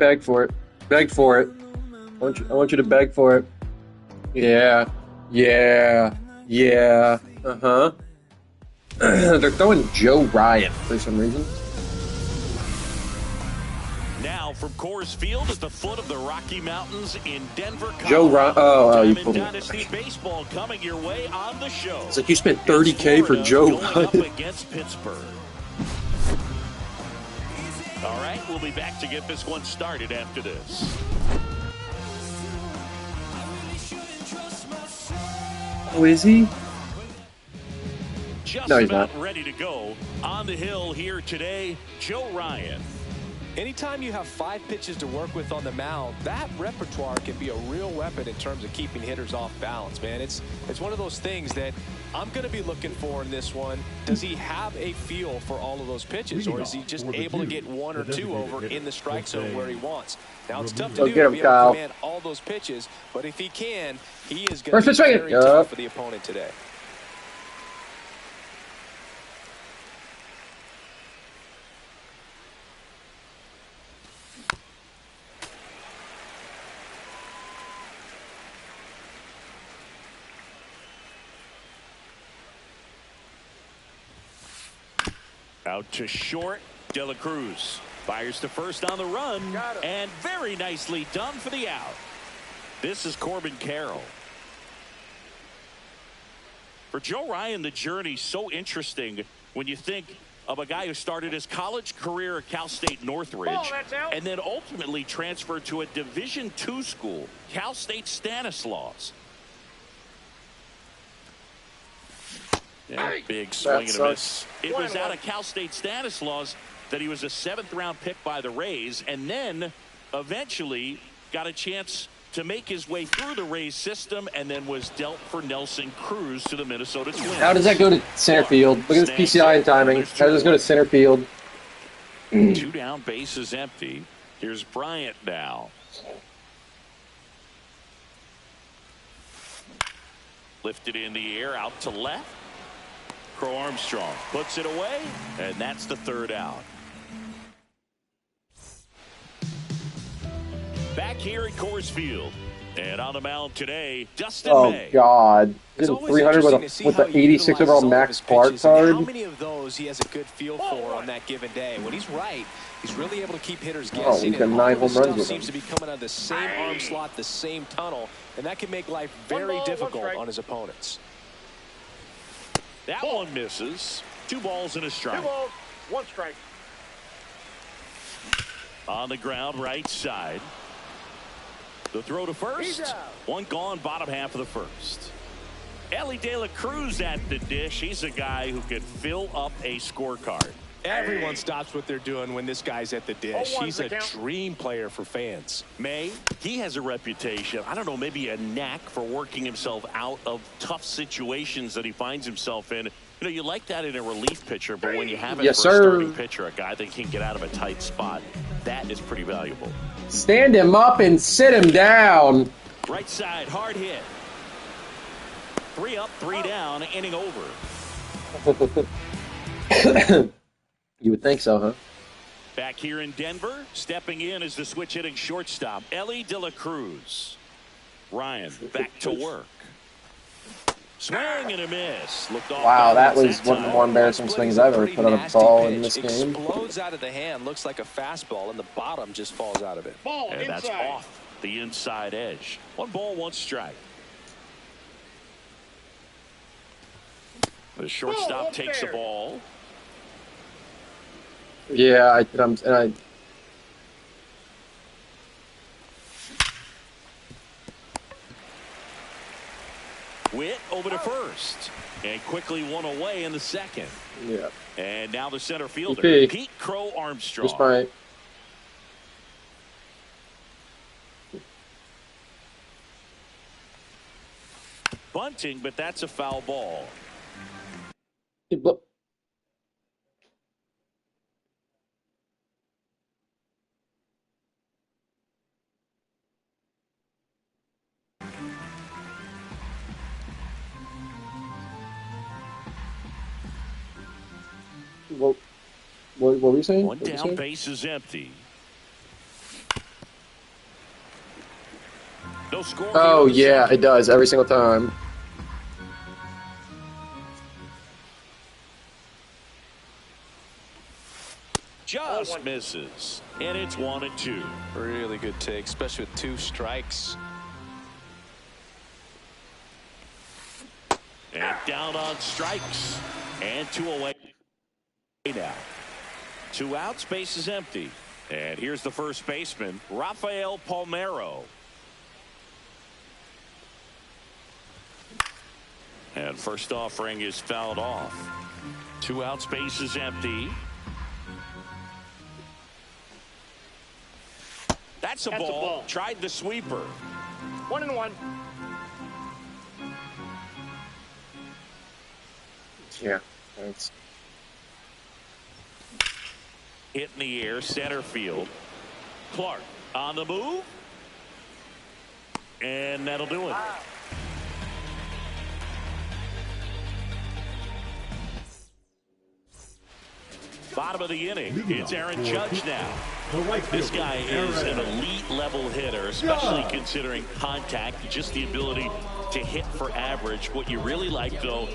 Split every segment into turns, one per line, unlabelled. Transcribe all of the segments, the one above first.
Beg for it. Beg for it. I want you to beg for it. Yeah. Yeah. Yeah. Uh-huh. They're throwing Joe Ryan for some reason.
Now from Coors Field at the foot of the Rocky Mountains in Denver, Colorado.
Joe Ryan. Oh, you
Diamond
pulled
Dynasty Baseball coming your way on the show.
It's like you spent $30K for Joe
Ryan. Up against Pittsburgh. All right, we'll be back to get this one started after this.
Oh, is he?
Just
no, he's
about
not.
Ready to go on the hill here today, Joe Ryan.
Anytime you have 5 pitches to work with on the mound, that repertoire can be a real weapon in terms of keeping hitters off balance, man. It's one of those things that I'm going to be looking for in this one. Does he have a feel for all of those pitches, or is he just able to get 1 or 2 over in the strike zone where he wants? Now, it's tough to do to be able to command all those pitches, but if he can, he is going to be very tough for the opponent today.
Out to short, De La Cruz fires to first on the run, and very nicely done for the out. This is Corbin Carroll. For Joe Ryan, the journey's so interesting when you think of a guy who started his college career at Cal State Northridge and then ultimately transferred to a Division II school, Cal State Stanislaus. Yeah, big swing and a miss. It was out of Cal State Stanislaus that he was a 7th-round pick by the Rays, and then eventually got a chance to make his way through the Rays system, and then was dealt for Nelson Cruz to the Minnesota Twins.
How does that go to center field? Look at this PCI and timing. How does this go to center field?
2 down, bases empty. Here's Bryant now. Lifted in the air, out to left. Crow Armstrong puts it away, and that's the 3rd out. Back here at Coors Field, and on the mound today, Dustin May.
Oh God! Hitting 300 with the 86 overall Max Clark card.
How many of those he has a good feel for on that given day? When he's right, he's really able to keep hitters guessing.
Oh, he's got 9 home runs with him.
Seems to be coming out of the same arm slot, the same tunnel, and that can make life very difficult on his opponents.
That one misses. 2 balls and a strike.
2 balls, 1 strike.
On the ground, right side. The throw to first. 1 gone, bottom half of the 1st. Ellie De La Cruz at the dish. He's a guy who can fill up a scorecard.
Everyone stops what they're doing when this guy's at the dish. He's a dream player for fans.
May, he has a reputation, I don't know, maybe a knack for working himself out of tough situations that he finds himself in. You know, you like that in a relief pitcher, but when you have it for a starting pitcher, a guy that can get out of a tight spot, that is pretty valuable.
Stand him up and sit him down.
Right side, hard hit. 3 up, 3 down, inning over.
You would think so, huh?
Back here in Denver, stepping in as the switch hitting shortstop, Ellie De La Cruz. Ryan back to work. Swing and a miss.
Wow, that was one of the more embarrassing swings I've ever put on a ball in this game.
Explodes out of the hand, looks like a fastball, and the bottom just falls out of it.
And that's off the inside edge. 1 ball, 1 strike. The shortstop takes the ball.
Yeah,
Witt over to first, and quickly 1 away in the 2nd.
Yeah.
And now the center fielder, Pete Crow Armstrong.
Just fine.
Bunting, but that's a foul ball.
What were you saying?
1 down, base is empty. No score.
Oh, yeah, it does every single time.
Just misses. And it's 1-2.
Really good take, especially with 2 strikes.
And down on strikes. And 2 away now. 2 out, space is empty. And here's the first baseman, Rafael Palmeiro. And first offering is fouled off. 2 out, space is empty. That's a ball. Tried the sweeper.
1-1.
Yeah, thanks.
Hit in the air, center field. Clark on the move. And that'll do it. Bottom of the inning. It's Aaron Judge now. This guy is an elite level hitter, especially considering contact, just the ability to hit for average. What you really like, though,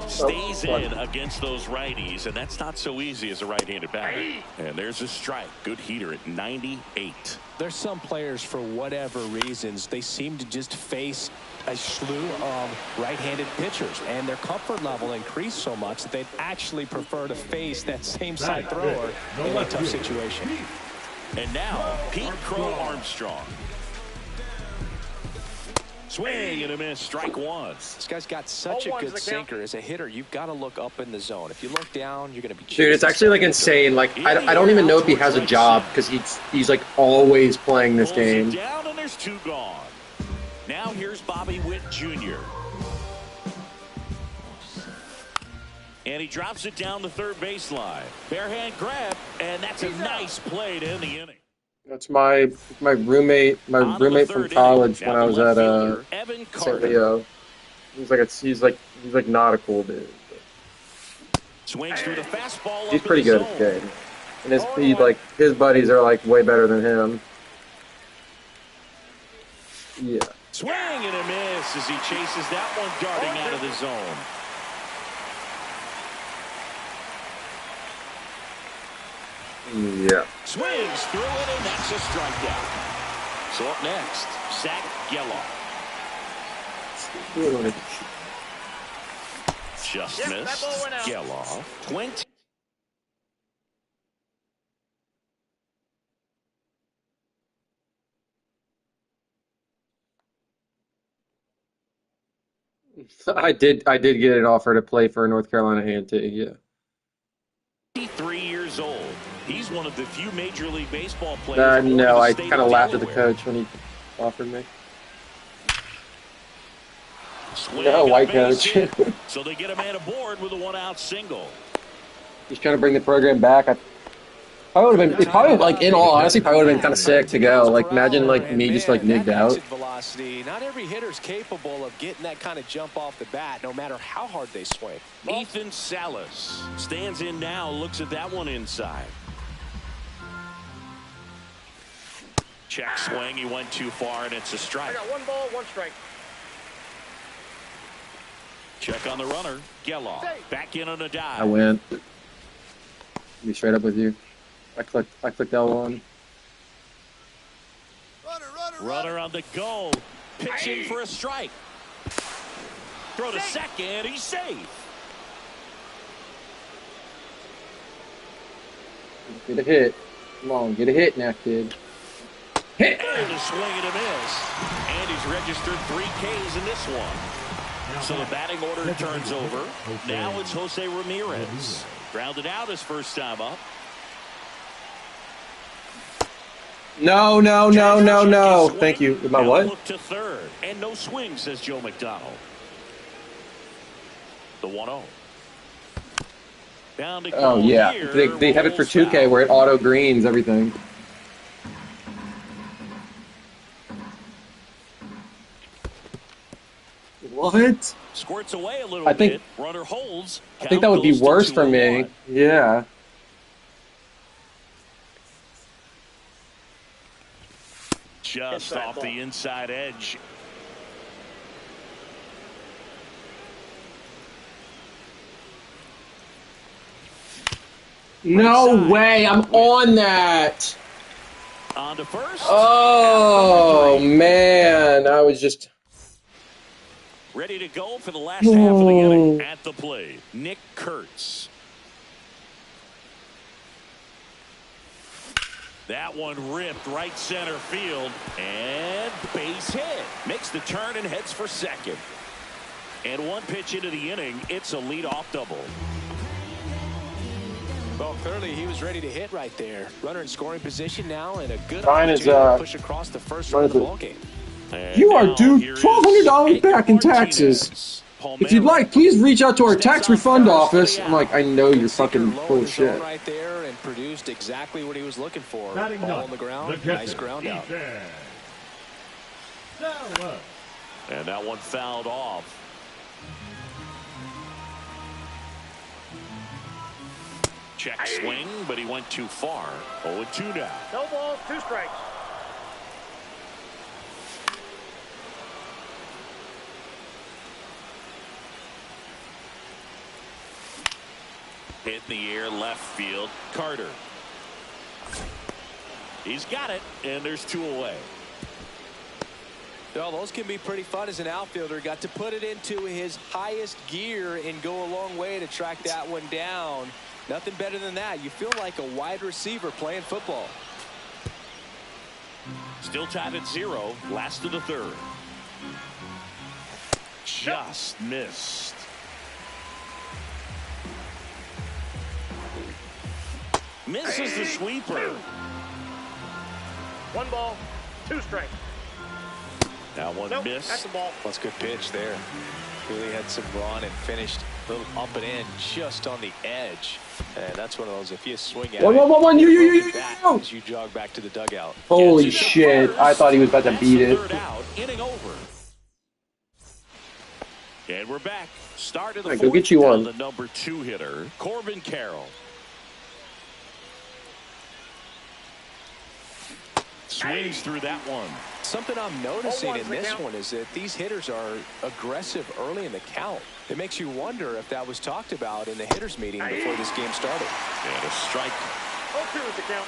stays in against those righties, and that's not so easy as a right-handed batter. And there's a strike. Good heater at 98.
There's some players, for whatever reasons, they seem to just face a slew of right-handed pitchers, and their comfort level increased so much that they'd actually prefer to face that same side thrower in a tough situation.
And now, Pete Crow Armstrong. Swing and a miss, strike 1.
This guy's got such a good sinker. As a hitter, you've got to look up in the zone. If you look down, you're going to be...
Dude, it's actually like insane. Like, I don't even know if he has a job because he's like always playing this game.
Down and there's 2 gone. Now here's Bobby Witt Jr. And he drops it down the third baseline. Bare hand grab, and that's a nice play to end the inning.
That's my roommate from college when I was at St. Leo. He's like not a cool dude.
Swings through the fastball.
He's pretty good at the game, and his buddies are like way better than him. Yeah.
Swing and a miss as he chases that one darting out of the zone.
Yeah.
Swings through it, and that's a strikeout. So up next, Zach Geloff. Just missed. Geloff. 20.
I did get an offer to play for a North Carolina hand too. Yeah.
3 years old. He's one of the few Major League Baseball players.
No, I kind of laughed at the coach when he offered me. No, white coach.
So they get a man aboard with a 1-out single.
He's trying to bring the program back. In all honesty, probably would have been kind of sick to go. Like, imagine me just nigged out.
Velocity. Not every hitter's capable of getting that kind of jump off the bat, no matter how hard they swing.
Ethan Salas stands in now, looks at that one inside. Check swing, he went too far, and it's a strike.
I got 1 ball, 1 strike.
Check on the runner, Geloff. Back in on a dive.
I went. Be straight up with you. I clicked L1.
Runner on the go. Pitching for a strike. Throw to second. He's safe.
Get a hit. Come on, get a hit now, kid. Hit!
And a swing and a miss. And he's registered 3 Ks in this one. So the batting order turns over. Now it's Jose Ramirez. Grounded out his first time up.
No. Thank you. My what?
Look to third. And no swing, says Joe McDonald. The 1-0. Down to
oh, yeah. They have it for 2K where it auto greens everything. What?
Squirts away a little bit. Runner holds.
I think that would be worse for me. Yeah.
Just off the inside edge.
No way, I'm on that.
On to first.
Oh, man. I was just...
Ready to go for the last half of the inning. At the plate, Nick Kurtz. That one ripped right center field. And base hit. Makes the turn and heads for second. And one pitch into the inning, it's a leadoff double.
Well, clearly he was ready to hit right there. Runner in scoring position now, and a good
Ryan
opportunity to push across the first run of the ballgame.
You are due $1,200 back in taxes. If you'd like, please reach out to our tax refund office. I'm like, I know you're fucking full of shit.
Right there and produced exactly what he was looking for. Ball on the ground, nice ground out.
And that one fouled off. Check swing, but he went too far. 0-2 now.
No balls, 2 strikes.
Hit in the air, left field. Carter. He's got it, and there's 2 away.
Well, those can be pretty fun as an outfielder. Got to put it into his highest gear and go a long way to track that one down. Nothing better than that. You feel like a wide receiver playing football.
Still tied at 0. Last of the 3rd. Just missed. Misses the sweeper.
1 ball, 2 strikes.
That one missed.
That's a ball.
That's a good pitch there. Really had some run and finished a little up and in just on the edge. And that's one of those, if you swing at
You
jog back to the dugout.
Holy shit. I thought he was about to beat it.
Out, inning over. And we're back. Start of the 4th.
Go get you one.
The number 2 hitter, Corbin Carroll. Swings through that one.
Something I'm noticing in this one is that these hitters are aggressive early in the count. It makes you wonder if that was talked about in the hitters meeting before this game started.
And a strike.
0-2 is the count.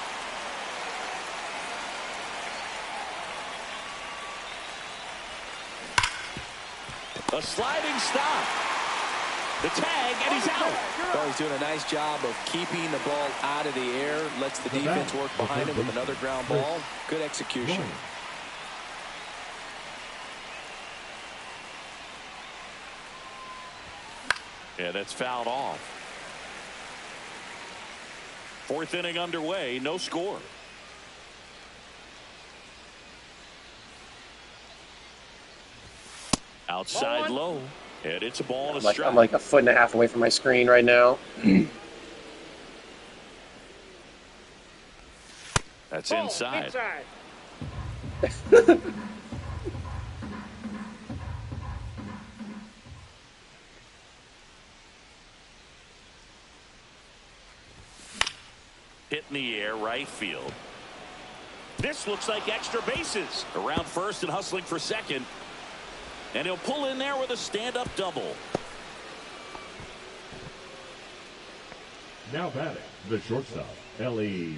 A sliding stop. The tag, and he's out.
Well, he's doing a nice job of keeping the ball out of the air. Lets the defense work behind him with another ground ball. Good execution.
Yeah, that's fouled off. 4th inning underway, no score. Outside low, and it's a ball and a strike.
I'm like a foot and a half away from my screen right now.
That's inside. Hit in the air, right field. This looks like extra bases. Around first and hustling for second. And he'll pull in there with a stand-up double.
Now batting, the shortstop, Ellie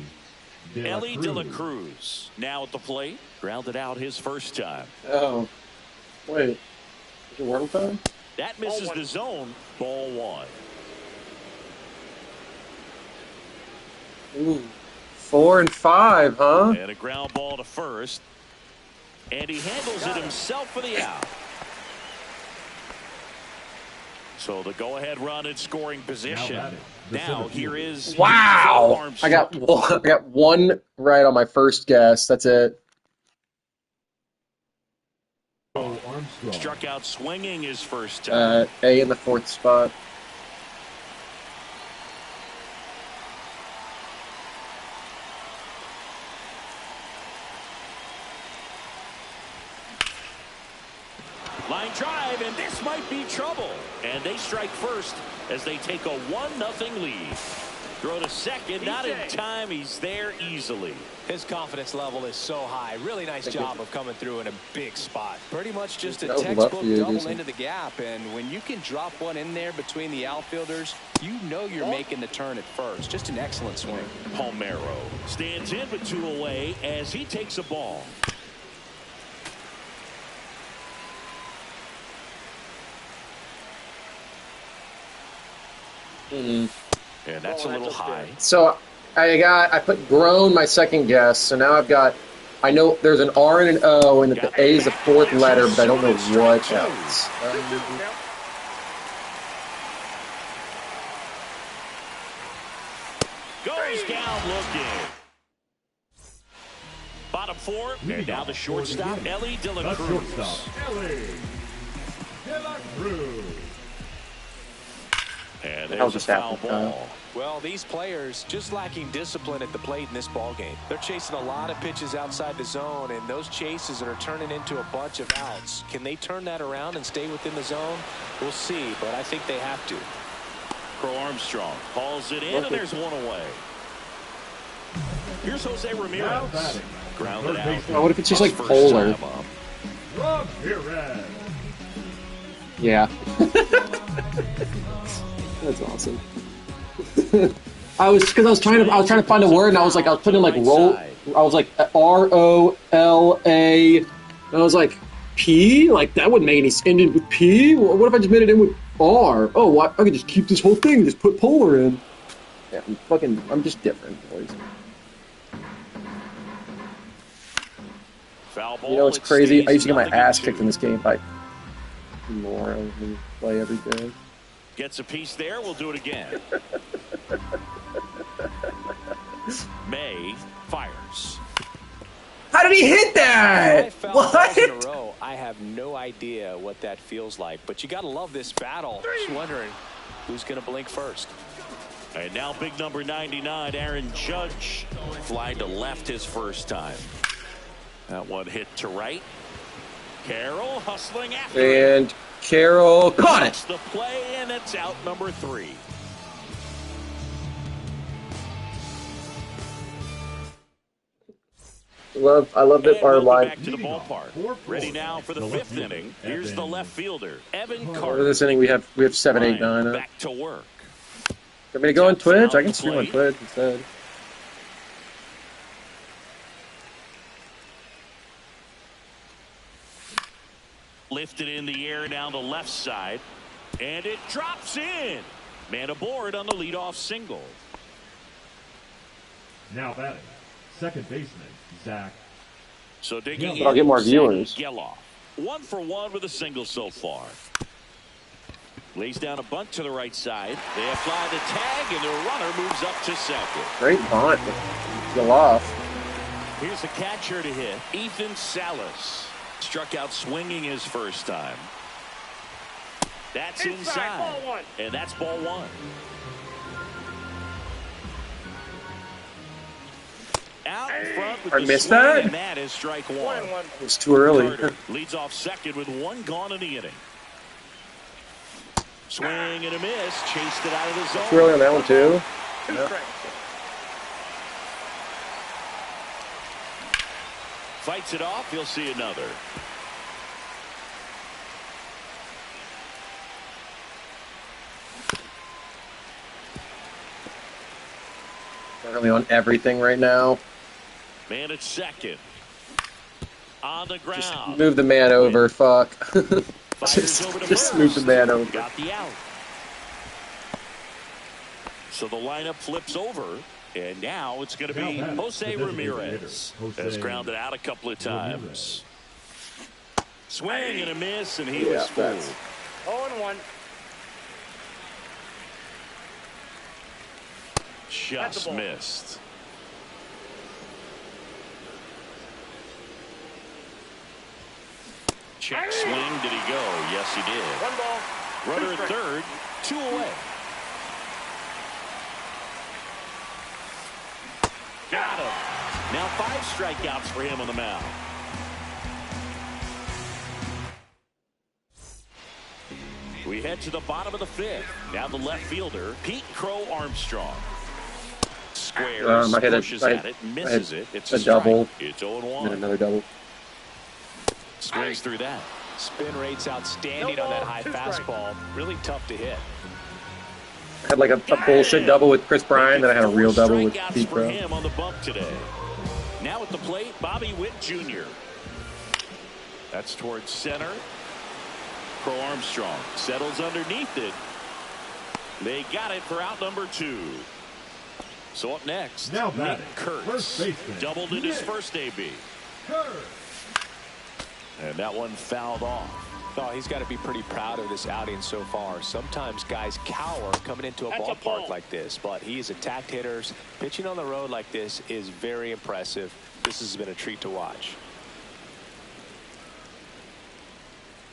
De La Cruz. Now at the plate. Grounded out his first time.
Oh. Wait. Is it one time?
That misses the zone. Ball 1.
Ooh. 4 and 5, huh?
And a ground ball to first. And he handles it himself for the out. So the go-ahead run in scoring position. Now here is
wow. I got one right on my first guess. That's it.
Struck out swinging his first time.
A in the 4th spot.
Line drive, and this might be trouble. And they strike first as they take a 1-0 lead. Throw to second, not in time. He's there easily.
His confidence level is so high. Really nice job of coming through in a big spot. Pretty much just a textbook double into the gap. And when you can drop one in there between the outfielders, you know you're making the turn at first. Just an excellent swing.
Palmeiro stands in with 2 away as he takes a ball. And that's a little high.
So I put grown my second guess. So now I've got, I know there's an R and an O, and that the A is the 4th letter, but I don't know what else.
Goes down looking. Bottom 4, and now the shortstop, Ellie De La Cruz. And there's a foul ball.
Well, these players just lacking discipline at the plate in this ball game. They're chasing a lot of pitches outside the zone, and those chases are turning into a bunch of outs. Can they turn that around and stay within the zone? We'll see, but I think they have to.
Crow Armstrong hauls it in, and there's 1 away. Here's Jose Ramirez. Grounded out.
Oh, what if it's just like polar? Yeah. That's awesome. I was trying to find a word, and I was putting like roll. I was like ROLA, and I was like P. Like that wouldn't make any sense. Ended with P. What if I just made it in with R? Oh, what? I could just keep this whole thing and just put polar in. Yeah, I'm just different, boys.
Foul ball.
You know, it's crazy. I used to get my ass kicked in this game by more who play every day.
Gets a piece there. We'll do it again. May fires.
How did he hit that? What?
In a row, I have no idea what that feels like, but you got to love this battle. Just wondering who's going to blink first.
And now big number 99, Aaron Judge, flying to left his first time. That one hit to right. Carroll hustling after
and Carroll caught it.
That's the play, and it's out number 3.
I love that our line.
Back to the ballpark. Ready now for the 5th inning. Here's the left fielder, Evan Carter.
For this inning, we have 7, 8, 9.
Back to work.
Want me to go on Twitch? I can stream on Twitch instead.
Lifted in the air down the left side, and it drops in. Man aboard on the leadoff single.
Now batting, second baseman Zach.
So digging
but I'll get more viewers.
Geloff. 1 for 1 with a single so far. Lays down a bunt to the right side. They apply the tag, and the runner moves up to second.
Great bunt. Geloff.
Here's a catcher to hit, Ethan Salas. Struck out swinging his first time. That's inside. And that's ball 1. Out in front with
I
the
missed
swing,
that?
and that is strike 1.
It was too early.
Carter leads off second with 1 gone in the inning. Swing and a miss. Chased it out of the zone.
Too early on that one, too.
2 strikes.
Fights it off. He'll see another.
Early on everything right now.
Man at second. On the ground.
Just move the man over. Fuck.
Fires over to
just
first.
move the man over.
Got the out. So the lineup flips over, and now it's going to be Jose Ramirez. Has grounded out a couple of times. Swing and a miss, and he was fooled.
0-1.
Just missed. Check swing. Did he go? Yes, he did.
1 ball.
Runner at third. 2 away. Got him. Now 5 strikeouts for him on the mound. We head to the bottom of the 5th. Now the left fielder, Pete Crow Armstrong. squares,
I hit
pushes
a,
at it, misses it. It's a
double.
Strike. It's 0-1.
And another double.
Swings through that.
Spin rate's outstanding on that high fastball. Really tough to hit.
I had like a bullshit double with Chris Bryant, then I had a real double with Pete
for
Crow.
him on the bump today. Now at the plate, Bobby Witt Jr. That's towards center. Crow Armstrong settles underneath it. They got it for out number 2. So up next,
Now
Nick
batting,
Kurtz
first baseman,
doubled in his
Nick
first AB.
Kurtz.
And that one fouled off.
Oh, he's got to be pretty proud of this outing so far. Sometimes guys cower coming into a ballpark like this, but he's attacked hitters. Pitching on the road like this is very impressive. This has been a treat to watch.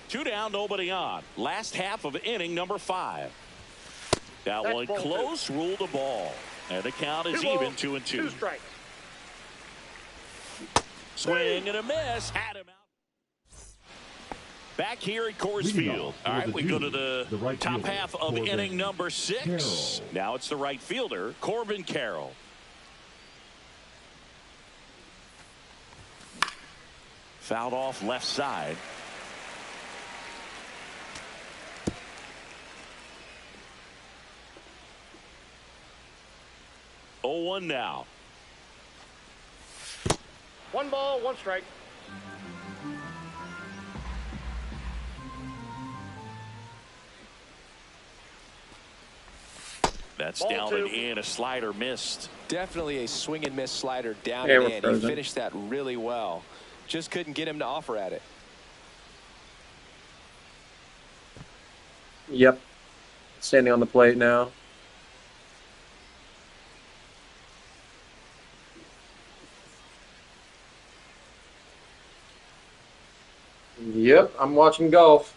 2 down, nobody on. Last half of inning number 5. That one close, ruled a ball. And the count is even 2-2.
2 strikes.
Swing and a miss. Had him out. Back here at Coors Field. All right, we go to the
right
top
fielder,
half of
Corbin
inning number 6.
Carroll.
Now it's the right fielder, Corbin Carroll. Fouled off left side. Oh, 1 now.
1 ball, 1 strike.
That's
Ball
down
2.
and in. A slider missed.
Definitely a swing and miss slider down
Yeah,
and
we're
in. He
frozen.
finished that really well. Just couldn't get him to offer at it.
Yep. Standing on the plate now. Yep, I'm watching golf.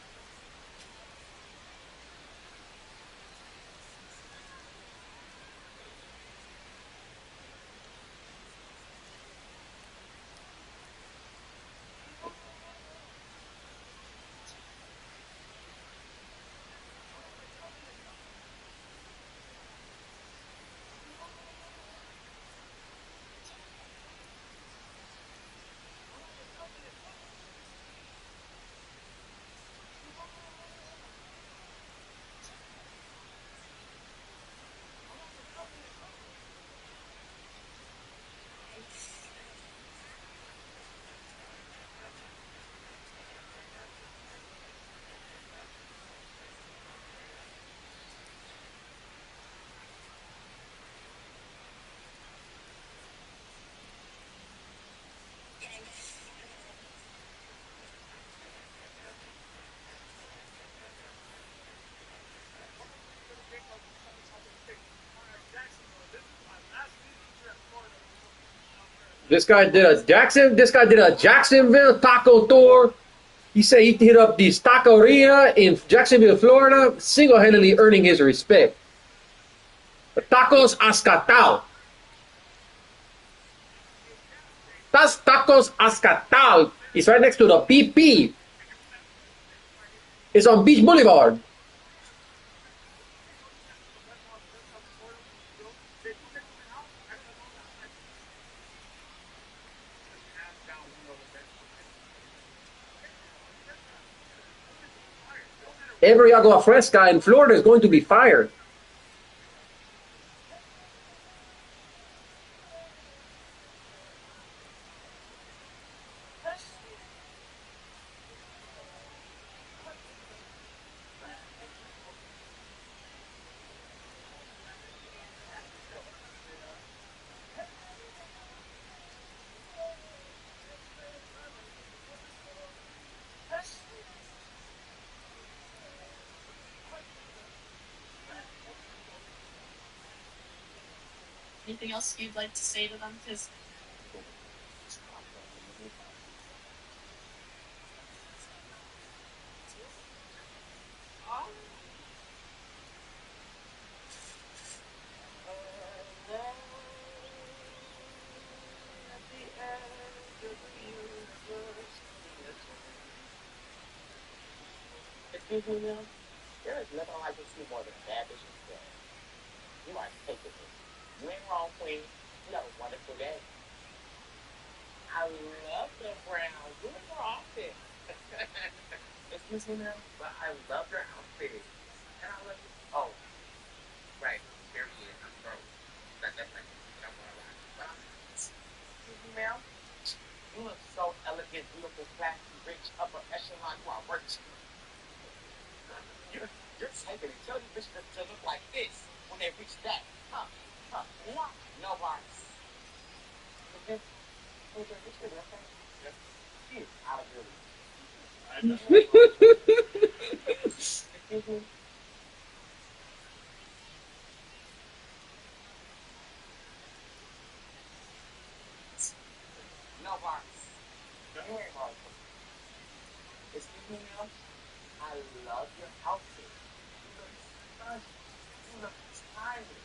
This guy did a Jacksonville taco tour. He said he hit up the taqueria in Jacksonville, Florida, single-handedly earning his respect. The Tacos Ascatao. That's Tacos Ascatao. It's right next to the PP. It's on Beach Boulevard. Every agua fresca in Florida is going to be fired.
Anything else you'd like to say to them? Because
There is nothing like to see more than bad dishes. You might take it. You ain't wrong, Queen. You have a wonderful day. I love the brown. Look at her outfit. Excuse me, ma'am, but I love your outfit. And I love you. Oh, right. Period. I'm broke. That's like, I'm gonna lie. Excuse me, ma'am. You look so elegant, beautiful, classy, rich, upper echelon. You are rich. You're taking it. Tell these bitches to look like this when they reach that. Huh? What? No bars. Okay. Out of here. Excuse me. No bars. You ain't wrong. Excuse me, ma'am. I love your outfit. You look stunning. You look stylish.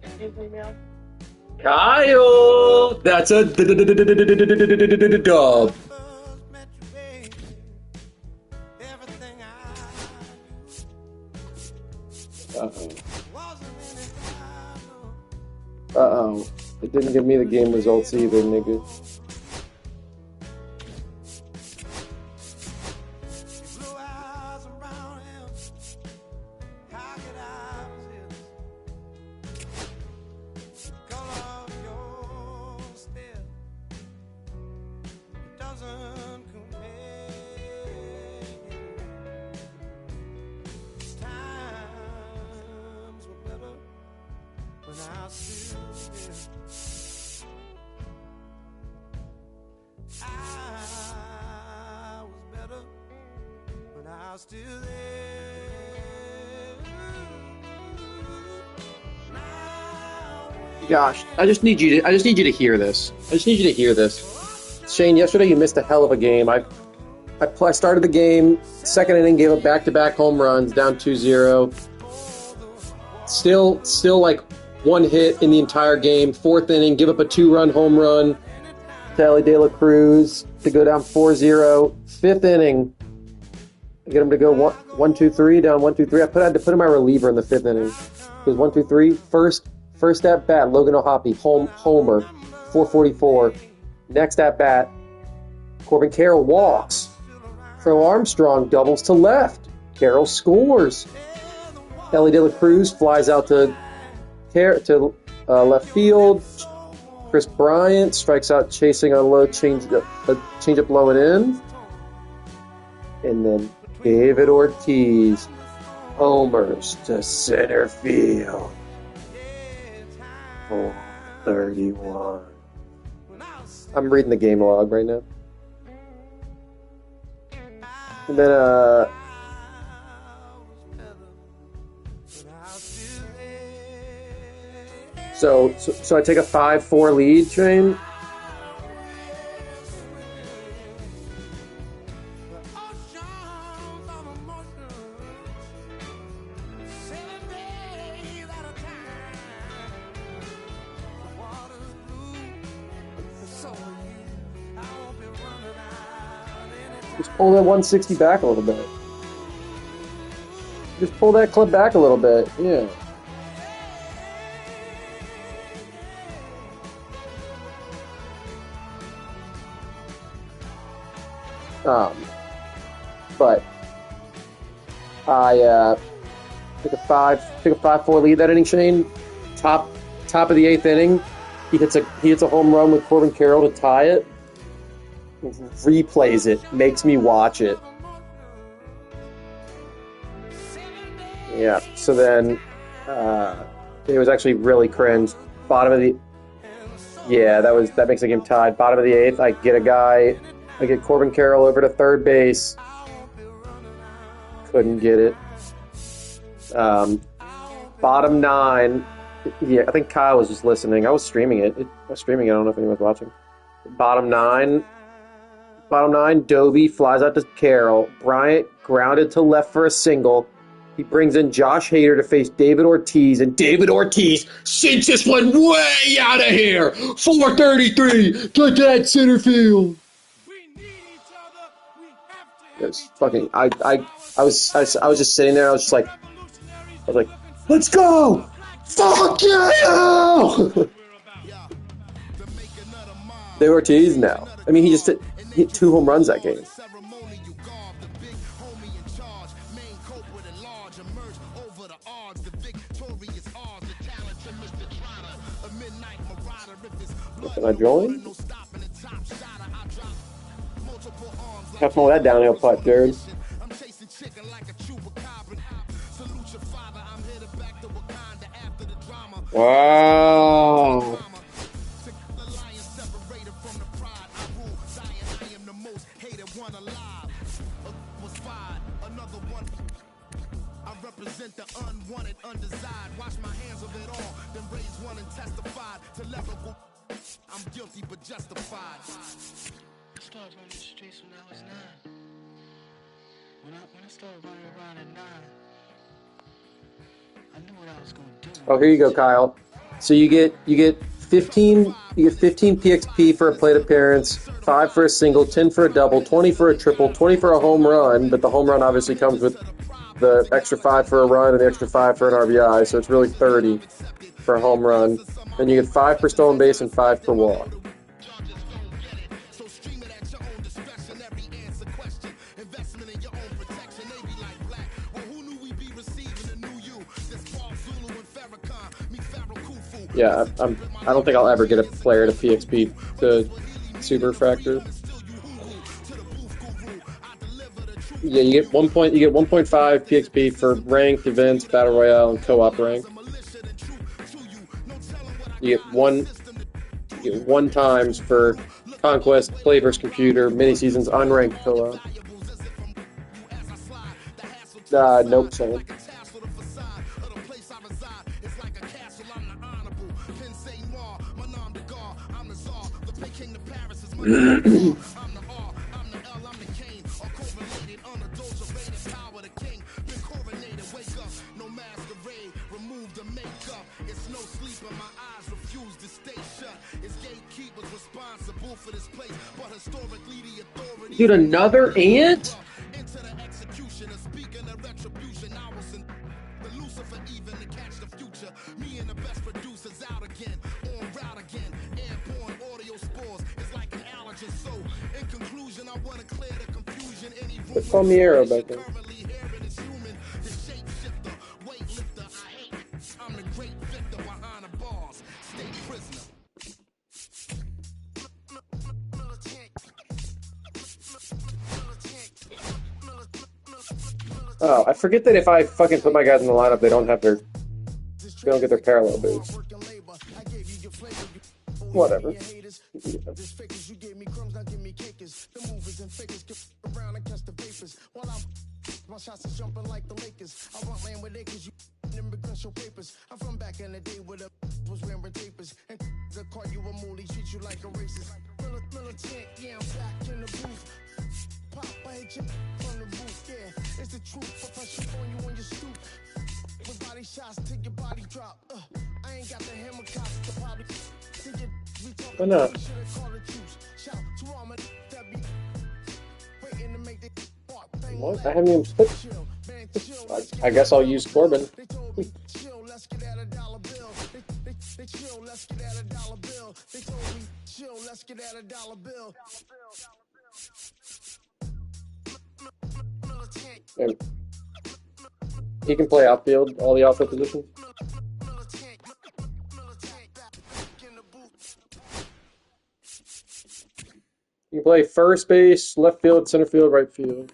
Excuse me, ma'am.
Kyle, that's a dub. Uh-oh. Uh-oh. It didn't give me the game results either, nigga. Gosh, I just need you to hear this. I just need you to hear this. Shane, yesterday you missed a hell of a game. I started the game, second inning, gave up back-to-back home runs, down 2-0. Still like one hit in the entire game. Fourth inning, give up a 2-run home run to Ellie De La Cruz to go down 4-0. Fifth inning, I get him to go 1-2-3, down 1-2-3. I had to put in my reliever in the fifth inning. It was 1-2-3. First at bat, Logan O'Hoppe, homer, 444. Next at bat, Corbin Carroll walks. Phil Armstrong doubles to left. Carroll scores. Ellie De La Cruz flies out to left field. Chris Bryant strikes out chasing on low, change up low and in. And then David Ortiz homers to center field. 431. I'm reading the game log right now. And then, So I take a 5-4 lead, Shane. Just pull that 160 back a little bit. Just pull that clip back a little bit. Yeah. But I took a 5-4 lead that inning, Shane. Top of the eighth inning, he hits a home run with Corbin Carroll to tie it. Replays it, makes me watch it. Yeah. So then it was actually really cringe. Bottom of the that makes the game tied. Bottom of the eighth, I get Corbin Carroll over to third base. Couldn't get it. Bottom nine. Yeah, I think Kyle was just listening. I was streaming it. I don't know if anyone was watching. Bottom nine, Doby flies out to Carroll. Bryant grounded to left for a single. He brings in Josh Hader to face David Ortiz, and David Ortiz sinks this one way out of here. 433 to that center field. It was fucking. I was just sitting there. I was like, let's go! Fuck yeah! They were Ortiz now. I mean, he just hit 2 home runs that game. Can I join? Have fun with that downhill putt, dude. Wow.
Represent the unwanted, undesired. Wash my hands of it all, then raise one and testified to level. I'm guilty but justified. I started running the streets when I was 9. When I started running around at 9, I knew what I was gonna do.
Oh, here you go, Kyle. So you get 15 PXP for a plate appearance, 5 for a single, 10 for a double, 20 for a triple, 20 for a home run, but the home run obviously comes with the extra 5 for a run and the extra 5 for an RBI, so it's really 30 for a home run. Then you get 5 per stolen base and 5 per walk. Yeah, I don't think I'll ever get a player to PXP to Super Fractor. Yeah, you get 1.5 PXP for ranked events, battle royale, and co-op rank. You get one times for conquest, play versus computer, mini seasons, unranked co-op. Nope, sorry. Dude, another ant? Let's call me Arrow back there. Oh, I forget that if I fucking put my guys in the lineup, they don't get their parallel boost. Whatever. My shots are jumping like the Lakers. I want land with acres, you immigrants show papers. I'm from back in the day where the was wearing tapers. And the call you a moolie, treat you like a racist. Militant, yeah, I'm back in the booth. Pop, I hit you from the roof, yeah. It's the truth, I press you on you when you stoop. With body shots till your body drop. I ain't got the hammer cops to probably think it. We talk about shit and call it juice. Shout to all my that be waiting to make the what? I haven't even put. I guess I'll use Corbin. And he can play outfield, all the outfield positions. You can play first base, left field, center field, right field.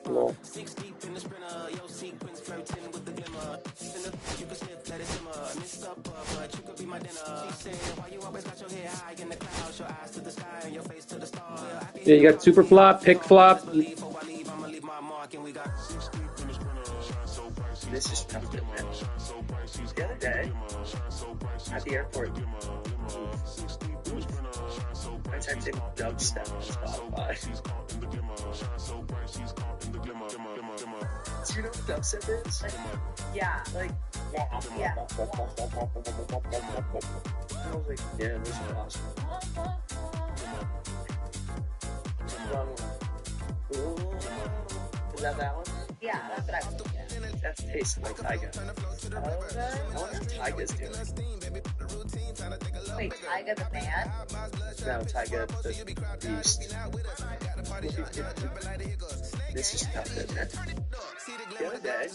No. Yeah, you got super flop, pick flop.
This is tough to win. The other day, at the airport,
I typed in dubstep on Spotify. Do you know what dubstep is?
Yeah.
Like,
Yeah.
I was like, yeah, this is awesome. Is that one?
Yeah, that's what I was thinking.
That tastes like Tyga. I wonder if Tyga's doing it.
Wait, Tyga the man?
No, Tyga the beast. This is tough, isn't it? The other day,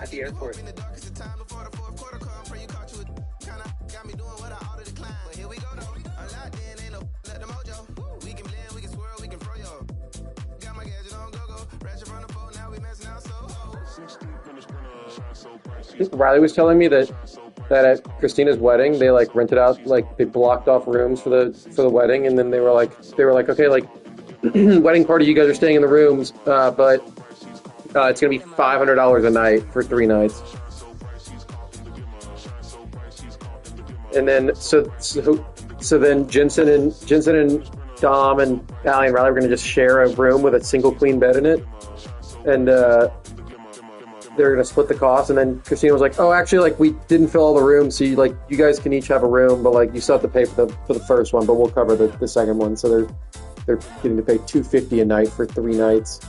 at the airport,
Riley was telling me that at Christina's wedding, they like rented out, like they blocked off rooms for the wedding, and then they were like, okay, like wedding party, you guys are staying in the rooms, but it's gonna be $500 a night for 3 nights. And then so then Jensen and Dom and Allie and Riley were gonna just share a room with a single queen bed in it, and they're gonna split the cost. And then Christina was like, "Oh, actually, like we didn't fill all the rooms, so you guys can each have a room, but like you still have to pay for the first one, but we'll cover the second one." So they're getting to pay $250 a night for 3 nights.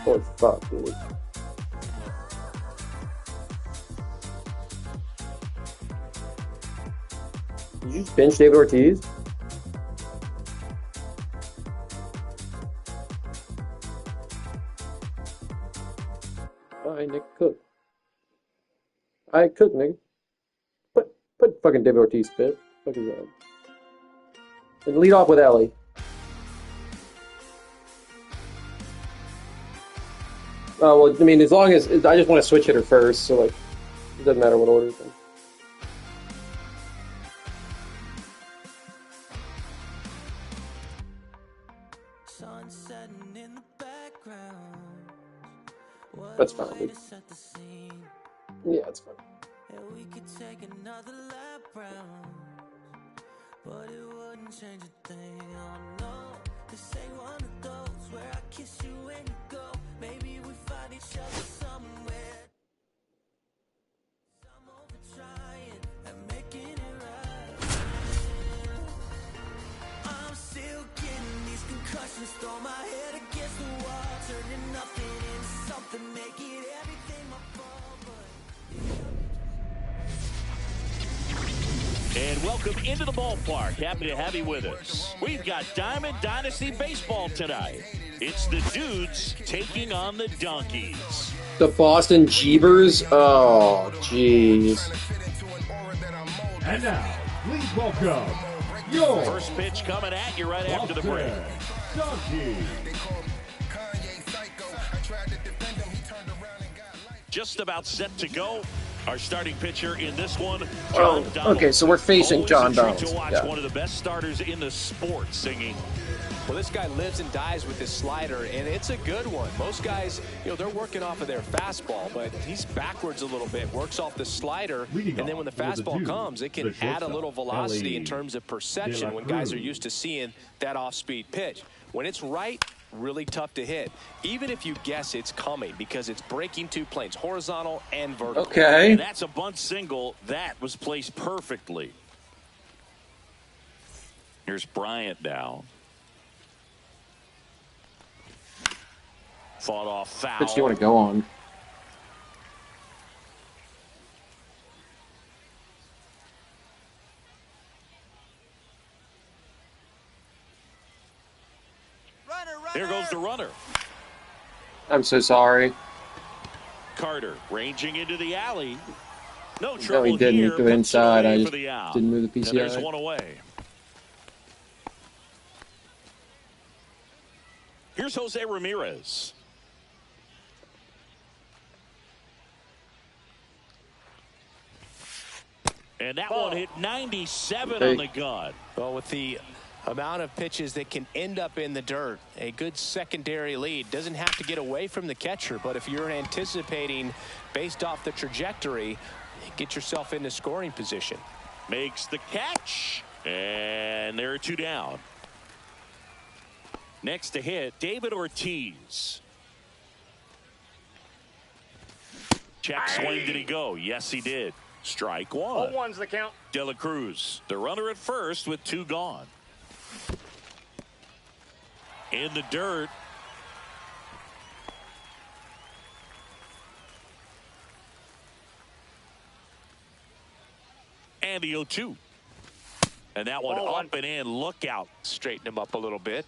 Holy fuck, dude! Did you just bench David Ortiz? Alright, Nick, cook. Alright, cook, nigga. Put fucking David Ortiz fit. Fuck is that? And lead off with Ellie. Oh, well, I mean, as long as... I just want to switch hitter first, so, like, it doesn't matter what order it's in. That's fine, dude. Yeah, it's fine. We could take another lap round, but it wouldn't change a thing. Oh no, this ain't one of those where I kiss you when you go. Maybe we find each other somewhere. I'm over trying and making it right. I'm still getting these concussions, throw my head against the wall, turning nothing into something, make it everything my fault, but...
And welcome into the ballpark. Happy to have you with us. We've got Diamond Dynasty Baseball tonight. It's the Dudes taking on the Donkeys.
The Boston Jeebers? Oh, jeez.
And now, please welcome your
First pitch coming at you right after the break.
Donkey.
Just about set to go. Our starting pitcher in this one, John
Oh,
Donald.
okay, so we're facing
Always
John
a treat
Donald.
to watch
Yeah.
one of the best starters in the sport singing.
Well, this guy lives and dies with his slider, and it's a good one. Most guys, they're working off of their fastball, but he's backwards a little bit, works off the slider,
Leading
and then when the
off for the
fastball
Dudes,
comes, it can
the
add a
shortstop,
little velocity
Ellie
in terms of
De La
perception when guys are
Cruz.
used to seeing that off-speed pitch. When it's right, really tough to hit, even if you guess it's coming, because it's breaking 2 planes, horizontal and vertical.
Okay.
And that's a bunt single. That was placed perfectly. Here's Bryant now. Fought off foul.
Which do you want to go on?
Here goes the runner.
I'm so sorry.
Carter ranging into the alley. No
No,
trouble
he didn't. He
here.
threw it
Puts
inside.
away
I
for
just
the out.
didn't move the
And there's
PCI.
one away. Here's Jose Ramirez. And that one hit 97 on the gun.
Well, with the amount of pitches that can end up in the dirt, a good secondary lead. Doesn't have to get away from the catcher, but if you're anticipating based off the trajectory, get yourself into scoring position.
Makes the catch. And there are 2 down. Next to hit, David Ortiz. Check swing. Did he go? Yes, he did. Strike 1.
0-1's the count.
De La Cruz, the runner at first with 2 gone. In the dirt. And the 0-2. And that one up and in. Look out.
Straighten him up a little bit.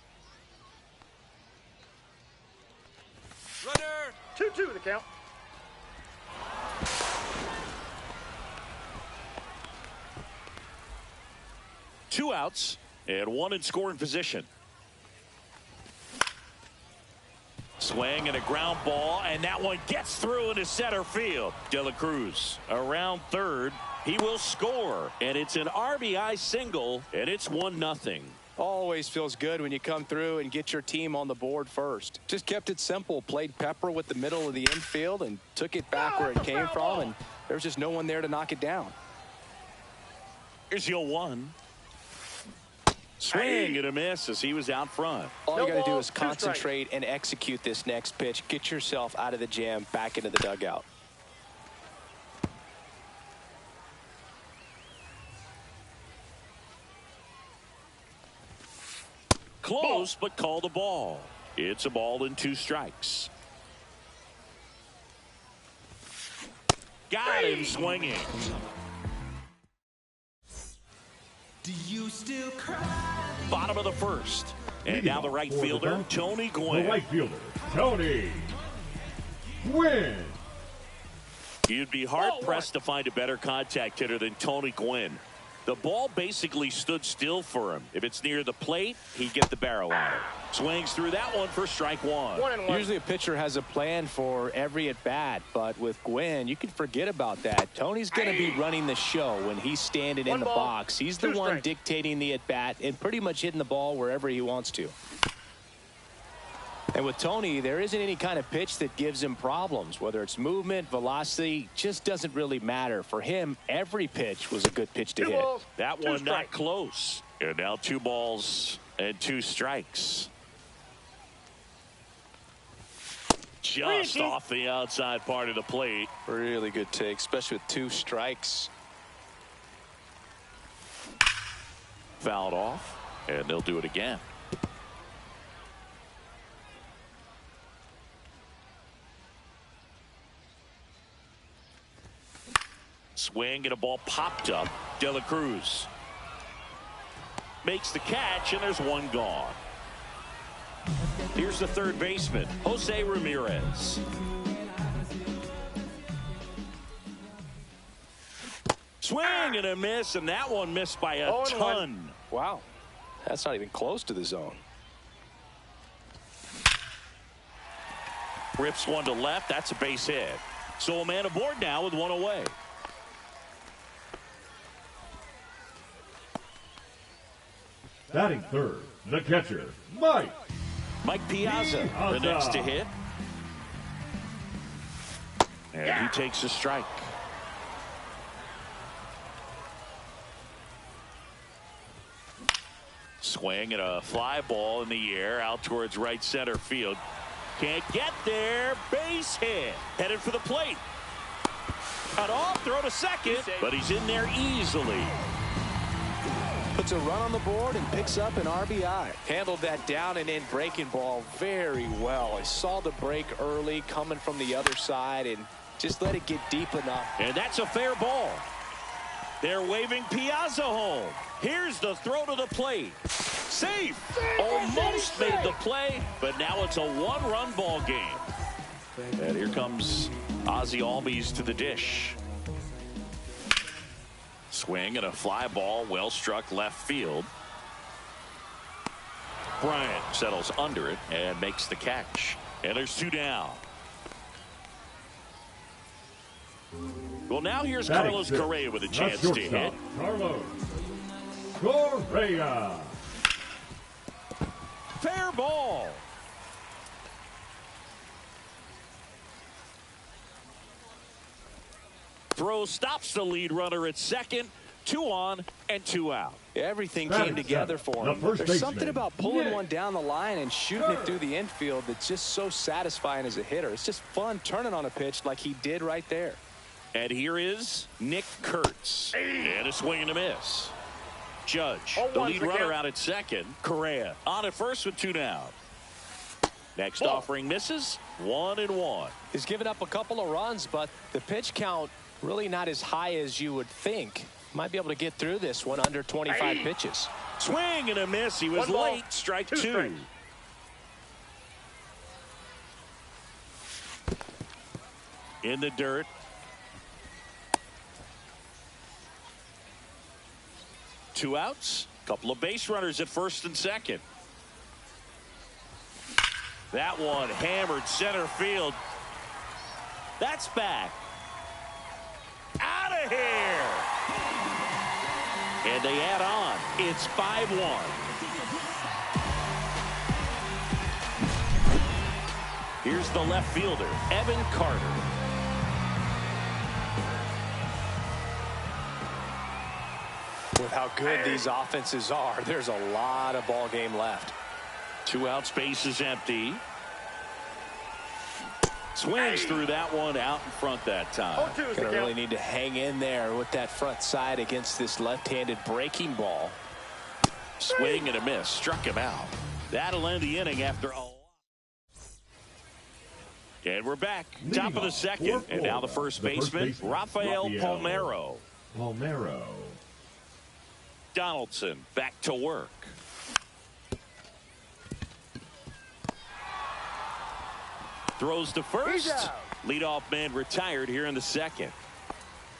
Runner. 2-2 the count.
Two outs and 1 in scoring position. Swing and a ground ball, and that one gets through into center field. De La Cruz around third. He will score, and it's an RBI single, and it's 1-0.
Always feels good when you come through and get your team on the board first. Just kept it simple. Played pepper with the middle of the infield and took it back where it came from, and there's just no one there to knock it down.
Here's the 0-1. Swing and a miss as he was out front.
All you got to do is concentrate and execute this next pitch. Get yourself out of the jam, back into the dugout.
Close, but call the ball. It's a ball and 2 strikes. Got him swinging.
Do you still cry?
Bottom of the first. And now the right fielder, Tony Gwynn.
The right fielder, Tony Gwynn.
You'd be hard-pressed to find a better contact hitter than Tony Gwynn. The ball basically stood still for him. If it's near the plate, he'd get the barrel on it. Swings through that one for strike 1.
Usually a pitcher has a plan for every at-bat, but with Gwynn, you can forget about that. Tony's going to be running the show when he's standing in the box. He's the one dictating the at-bat and pretty much hitting the ball wherever he wants to. And with Tony, there isn't any kind of pitch that gives him problems. Whether it's movement, velocity, just doesn't really matter. For him, every pitch was a good pitch to hit.
That one not close. And now 2 balls and 2 strikes. Just off the outside part of the plate.
Really good take, especially with 2 strikes.
Fouled off, and they'll do it again. Swing and a ball popped up. De La Cruz makes the catch, and there's 1 gone. Here's the third baseman, Jose Ramirez. Swing and a miss, and that one missed by a ton.
Wow, that's not even close to the zone.
Rips one to left. That's a base hit. So a man aboard now with 1 away.
Batting third, the catcher,
Mike Piazza, the next to hit. And he takes a strike. Swing and a fly ball in the air out towards right center field. Can't get there. Base hit. Headed for the plate. Cut off, throw to second, but he's in there easily.
Puts a run on the board and picks up an RBI. Handled that down and in breaking ball very well. I saw the break early coming from the other side and just let it get deep enough.
And that's a fair ball. They're waving Piazza home. Here's the throw to the plate. Safe. Almost made the play, but now it's a 1-run ball game. And here comes Ozzie Albies to the dish. Swing and a fly ball, well struck left field. Bryant settles under it and makes the catch. And there's 2 down. Well, now here's Carlos Correa with a chance to hit.
Carlos Correa.
Fair ball. Throw stops the lead runner at second. 2 on and 2 out.
Everything came together for him. There's something about pulling one down the line and shooting it through the infield that's just so satisfying as a hitter. It's just fun turning on a pitch like he did right there.
And here is Nick Kurtz. And a swing and a miss. Judge, the lead runner out at second. Correa on at first with 2 down. Next offering misses. 1-1.
He's given up a couple of runs, but the pitch count really not as high as you would think. Might be able to get through this one under 25 pitches.
Swing and a miss. He was late. Strike 2. In the dirt. Two outs. Couple of base runners at first and second. That one hammered center field. That's back. Out of here. And they add on. It's 5-1. Here's the left fielder, Evan Carter.
With how good these offenses are, there's a lot of ball game left.
2 outs, base is empty. Swings through that one out in front that time.
Gonna really need to hang in there with that front side against this left-handed breaking ball.
Swing and a miss. Struck him out. That'll end the inning after all. And we're back. Top of the second. And now the first baseman, Rafael Palmeiro. Donaldson back to work. Throws to first. Leadoff man retired here in the second.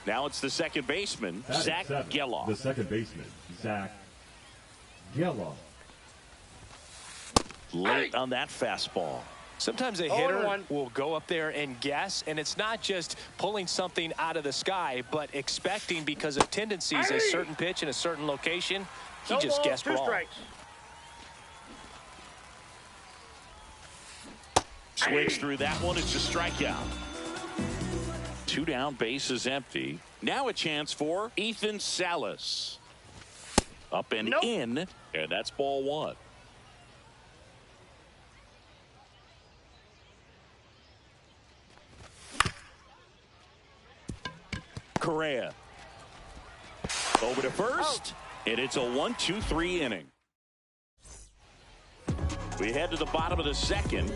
Now it's the second baseman, Zach Geloff.
The second baseman, Zach Geloff.
Late on that fastball.
Sometimes a hitter will go up there and guess, and it's not just pulling something out of the sky, but expecting because of tendencies a certain pitch in a certain location. He just guessed wrong.
Swings through that one. It's a strikeout. 2 down, base is empty. Now a chance for Ethan Salas. Up and in, and that's ball 1. Correa. Over to first, and it's a 1-2-3 inning. We head to the bottom of the second.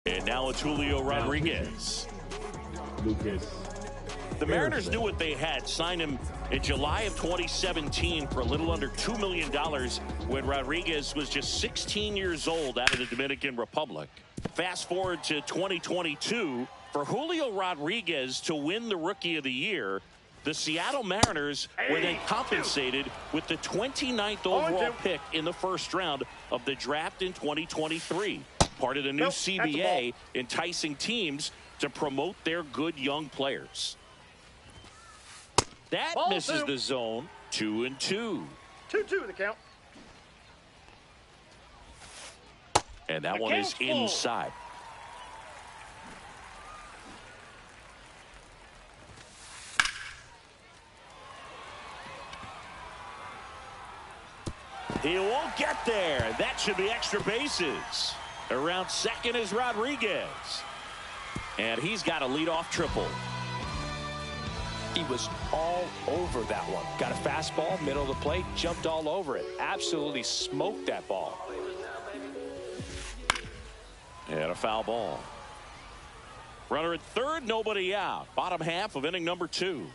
And now it's Julio Rodriguez. The Mariners knew what they had. Signed him in July of 2017 for a little under $2 million when Rodriguez was just 16 years old out of the Dominican Republic. Fast forward to 2022. For Julio Rodriguez to win the Rookie of the Year, the Seattle Mariners were then compensated with the 29th overall pick in the first round of the draft in 2023. Part of the new CBA enticing teams to promote their good young players. That misses the zone. 2-2.
2-2 the count.
And that one is inside. He won't get there. That should be extra bases. Around second is Rodriguez. And he's got a leadoff triple.
He was all over that one. Got a fastball, middle of the plate, jumped all over it. Absolutely smoked that ball.
And a foul ball. Runner at third, nobody out. Bottom half of inning number 2.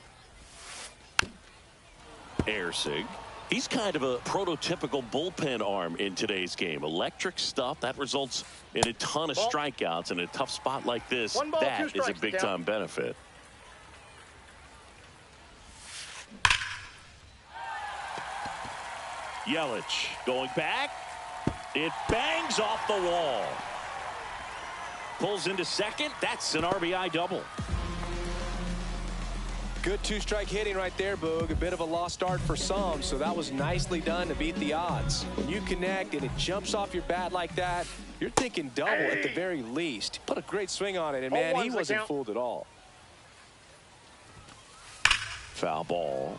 Ersig. He's kind of a prototypical bullpen arm in today's game. Electric stuff that results in a ton of strikeouts in a tough spot like this. That is a big-time benefit. Yelich going back. It bangs off the wall. Pulls into second. That's an RBI double.
Good two-strike hitting right there, Boog. A bit of a lost start for some, so that was nicely done to beat the odds. When you connect and it jumps off your bat like that, you're thinking double at the very least. Put a great swing on it, and man, he wasn't fooled at all.
Foul ball.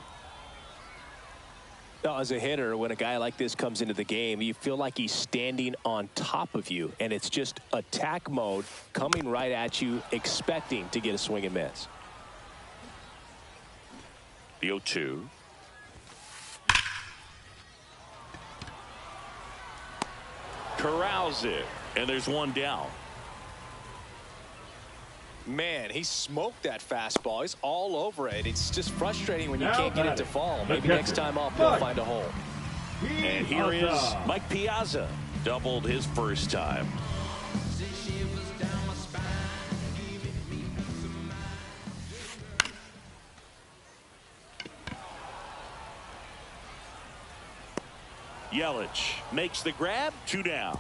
Now, as a hitter, when a guy like this comes into the game, you feel like he's standing on top of you, and it's just attack mode coming right at you, expecting to get a swing and miss.
The 0-2. Corrals it, and there's one down.
Man, he smoked that fastball. He's all over it. It's just frustrating when you can't get it to fall. Maybe next time off he'll find a hole.
And here is Mike Piazza. Doubled his first time. Yelich makes the grab, 2 down.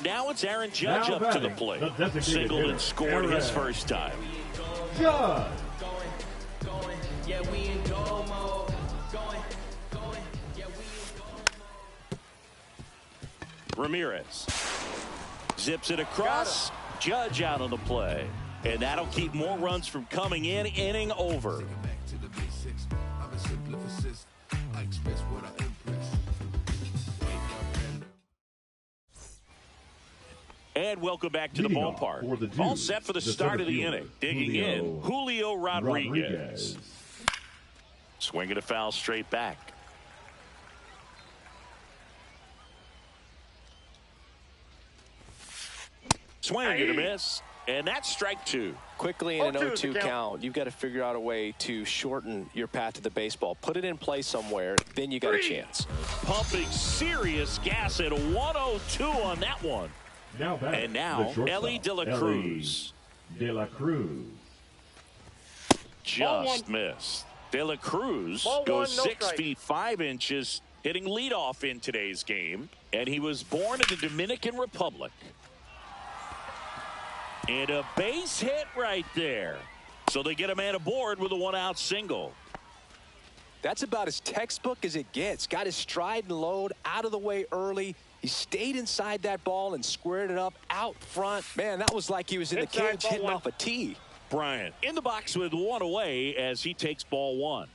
Now it's Aaron Judge up to the plate. Singled and scored his first time.
Judge.
Ramirez zips it across. Judge out on the play. And that'll keep more runs from coming in. Inning over. And welcome back to the ballpark. All set for the start of the inning. Digging in, Julio Rodriguez. Swinging a foul straight back. Swing and a miss. And that's strike 2.
Quickly in an 0-2 count, you've got to figure out a way to shorten your path to the baseball. Put it in play somewhere, then you got a chance.
Pumping serious gas at 102 on that one. And now, Ellie De La Cruz. Just missed. De La Cruz goes 6 feet 5 inches, hitting leadoff in today's game. And he was born in the Dominican Republic. And a base hit right there. So they get a man aboard with a 1-out single.
That's about as textbook as it gets. Got his stride and load out of the way early. He stayed inside that ball and squared it up out front. Man, that was like he was in the cage hitting off a tee.
Bryant in the box with 1 away as he takes ball 1.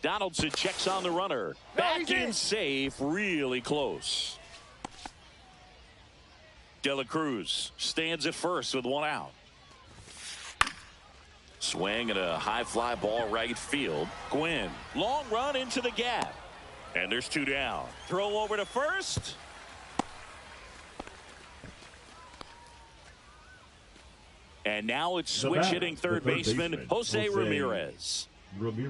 Donaldson checks on the runner. Back in safe, really close. De La Cruz stands at first with 1 out. Swing and a high fly ball right field. Gwynn, long run into the gap. And there's 2 down. Throw over to first. And now it's switch hitting third baseman Jose Ramirez. Ripped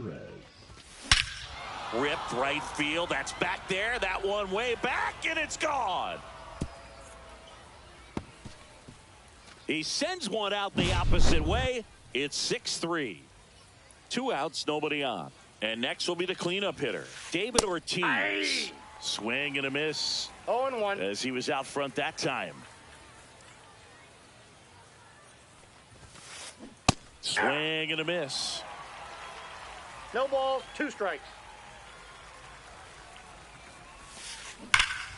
right field. That's back there. That one way back, and it's gone. He sends one out the opposite way. It's 6-3. 2 outs, nobody on. And next will be the cleanup hitter, David Ortiz. Swing and a miss.
0-1.
As he was out front that time. Swing and a miss.
No balls, 2 strikes.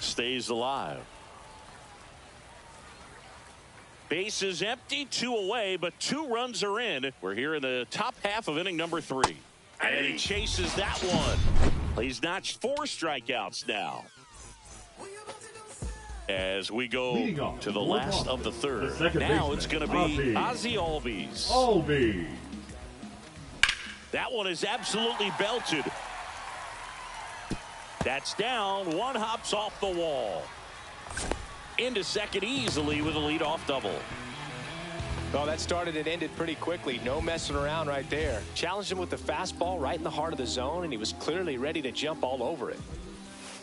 Stays alive. Bases empty, 2 away, but 2 runs are in. We're here in the top half of inning number 3. And he chases that one. He's notched 4 strikeouts now. As we go to the last of the third. Now it's going to be Ozzie Albies. That one is absolutely belted. That's down. 1 hops off the wall. Into second easily with a leadoff double.
Well, that started and ended pretty quickly. No messing around right there. Challenged him with the fastball right in the heart of the zone, and he was clearly ready to jump all over it.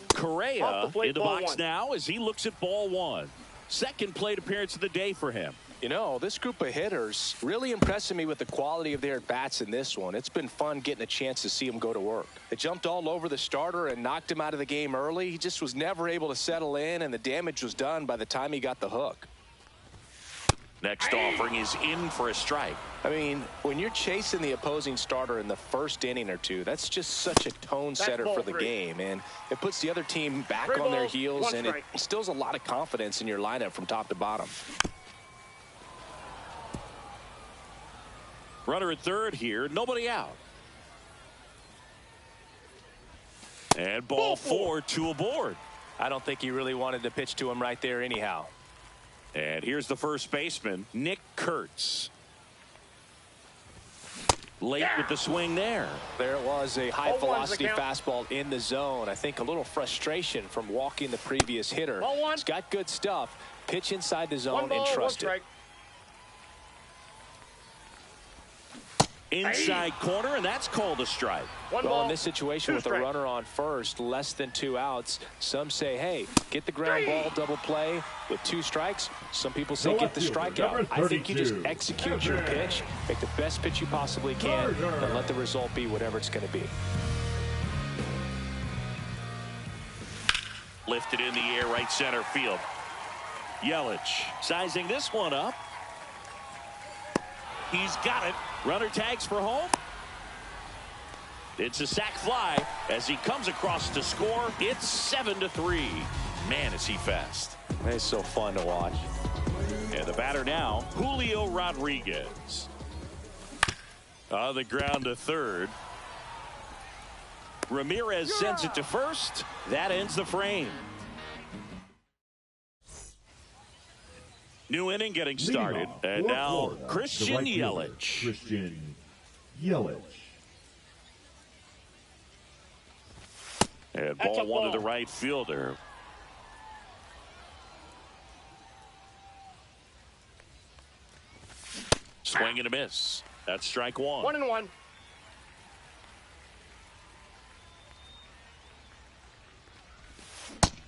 Correa in the box now as he looks at ball 1. Second plate appearance of the day for him.
You know, this group of hitters really impressing me with the quality of their at-bats in this one. It's been fun getting a chance to see them go to work. They jumped all over the starter and knocked him out of the game early. He just was never able to settle in, and the damage was done by the time he got the hook.
Next offering is in for a strike.
I mean, when you're chasing the opposing starter in the first inning or two, that's just such a tone setter for the game, and it puts the other team back on their heels, and it instills a lot of confidence in your lineup from top to bottom.
Runner at third here, nobody out. And ball four, two aboard.
I don't think he really wanted to pitch to him right there anyhow.
And here's the first baseman, Nick Kurtz. Late with the swing there.
There it was, a high velocity fastball in the zone. I think a little frustration from walking the previous hitter. He's got good stuff. Pitch inside the zone and trust it.
Inside corner, and that's called a strike.
Well, in this situation with a runner on first, less than 2 outs, some say, hey, get the ground ball, double play with 2 strikes. Some people say get the strikeout. I think you just execute your pitch, make the best pitch you possibly can, and let the result be whatever it's going to be.
Lifted in the air, right center field. Yelich sizing this one up. He's got it. Runner tags for home. It's a sac fly as he comes across to score. It's 7-3. Man, is he fast.
It's so fun to watch.
And the batter now, Julio Rodriguez. On the ground to third. Ramirez sends it to first. That ends the frame. New inning getting started. And now Christian Yelich.
Christian Yelich.
And ball one to the right fielder. Swing and a miss. That's strike one.
1-1.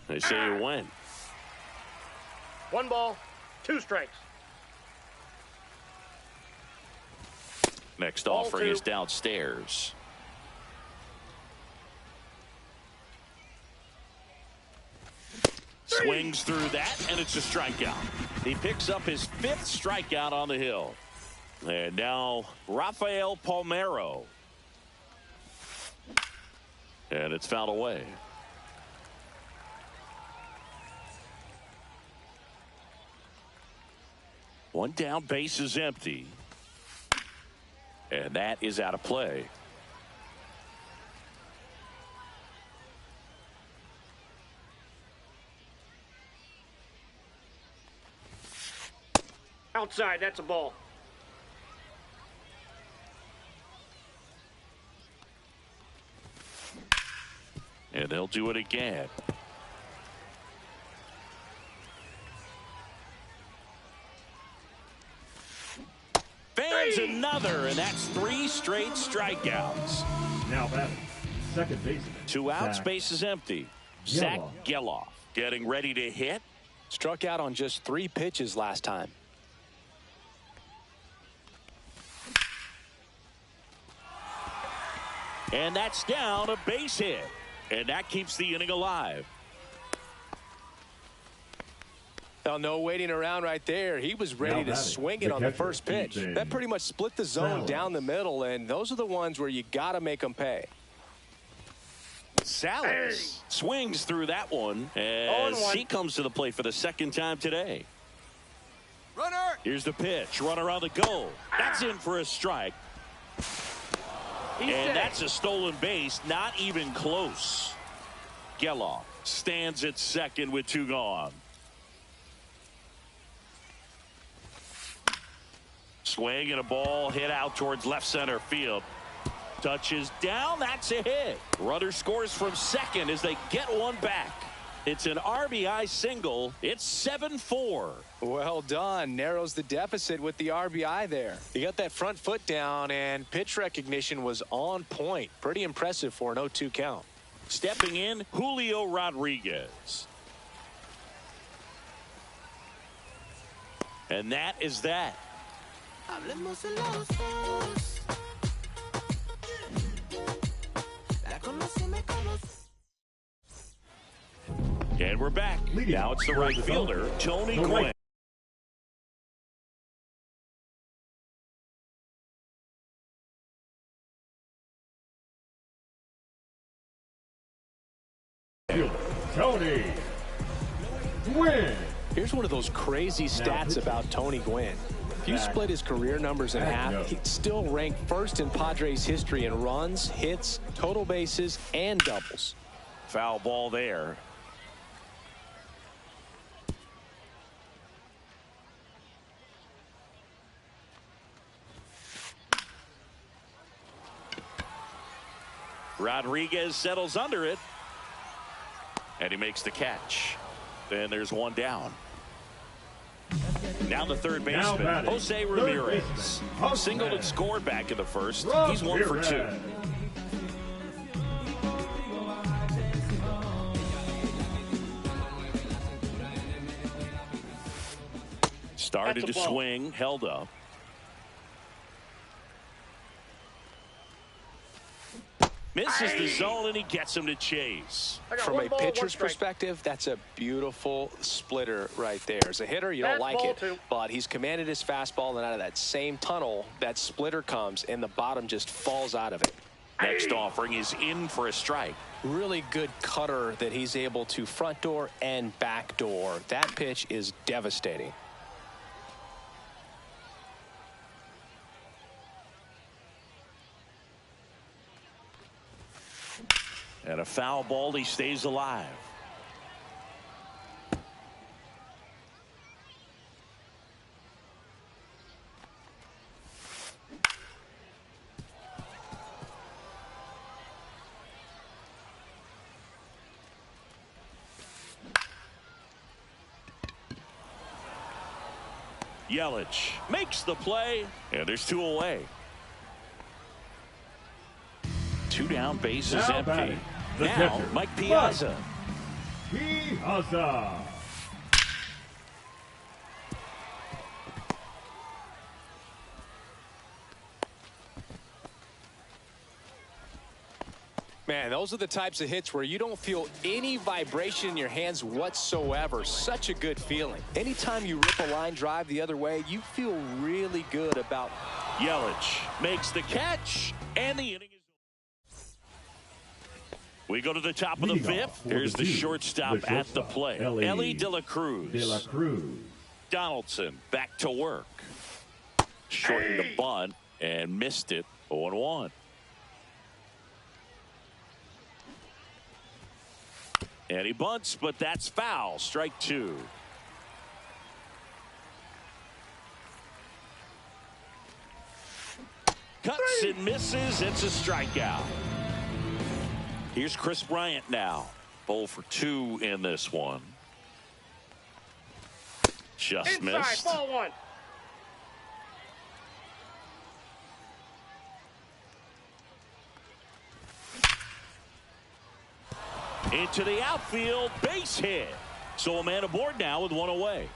They say you win.
1 ball, 2 strikes.
Next offering is downstairs. Swings through that, and it's a strikeout. He picks up his 5th strikeout on the hill. And now Rafael Palmeiro. And it's fouled away. One down, base is empty. And that is out of play.
Outside, that's a ball.
And they'll do it again. Fans another, and that's 3 straight strikeouts.
Now batting, second baseman.
2 outs, base is empty. Zach Geloff getting ready to hit.
Struck out on just 3 pitches last time.
And that's down, a base hit. And that keeps the inning alive.
Well, no waiting around right there. He was ready to swing it on the first pitch. That pretty much split the zone down the middle, and those are the ones where you got to make them pay.
Salas swings through that one as he comes to the plate for the 2nd time today.
Runner.
Here's the pitch. Runner on the go. That's in for a strike. And that's a stolen base. Not even close. Geloff stands at second with 2 gone. Swing and a ball hit out towards left center field. Touches down. That's a hit. Runner scores from second as they get one back. It's an RBI single. It's 7-4.
Well done. Narrows the deficit with the RBI there. He got that front foot down, and pitch recognition was on point. Pretty impressive for an 0-2 count.
Stepping in, Julio Rodriguez. And that is that. And we're back. Now it's the right fielder, Tony Gwynn.
Tony Gwynn.
Here's one of those crazy stats about Tony Gwynn. If you split his career numbers in half, he'd still rank first in Padres history in runs, hits, total bases, and doubles.
Foul ball there. Rodriguez settles under it. And he makes the catch. Then there's one down. Now the third baseman, Jose Ramirez. Singled and scored back in the first. He's 1 for 2. Started to swing, held up. Misses the zone, and he gets him to chase.
From a pitcher's perspective, that's a beautiful splitter right there. As a hitter, you don't like it, but he's commanded his fastball, and out of that same tunnel, that splitter comes, and the bottom just falls out of it.
Next offering is in for a strike.
Really good cutter that he's able to front door and back door. That pitch is devastating.
And a foul ball, he stays alive. Yelich makes the play, and there's 2 away. 2 down, bases empty. Now, Mike Piazza.
Piazza.
Man, those are the types of hits where you don't feel any vibration in your hands whatsoever. Such a good feeling. Anytime you rip a line drive the other way, you feel really good about.
Yelich makes the catch, and the inning is. We go to the top of the 5th. Here's the shortstop at the plate. Ellie De La Cruz. Donaldson back to work. Shortened the bunt and missed it. 0-1. And he bunts, but that's foul. Strike 2. Cuts and misses. It's a strikeout. Here's Chris Bryant now. 0 for 2 in this one. Just missed.
Ball 1.
Into the outfield, base hit. So a man aboard now with 1 away.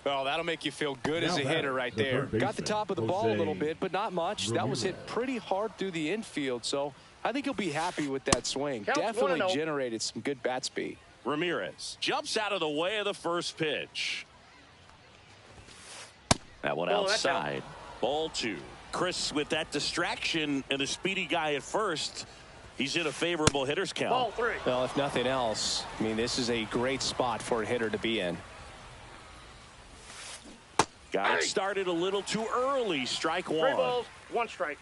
Well, that'll make you feel good as a hitter right there. Got the top of the ball a little bit, but not much. That was hit pretty hard through the infield, so I think he'll be happy with that swing. Definitely generated some good bat speed.
Ramirez jumps out of the way of the first pitch. That one outside. Ball 2. Chris, with that distraction and a speedy guy at first, he's in a favorable hitter's count.
Ball 3.
Well, if nothing else, I mean, this is a great spot for a hitter to be in.
Got it started a little too early. Strike 1.
3 balls, 1 strike.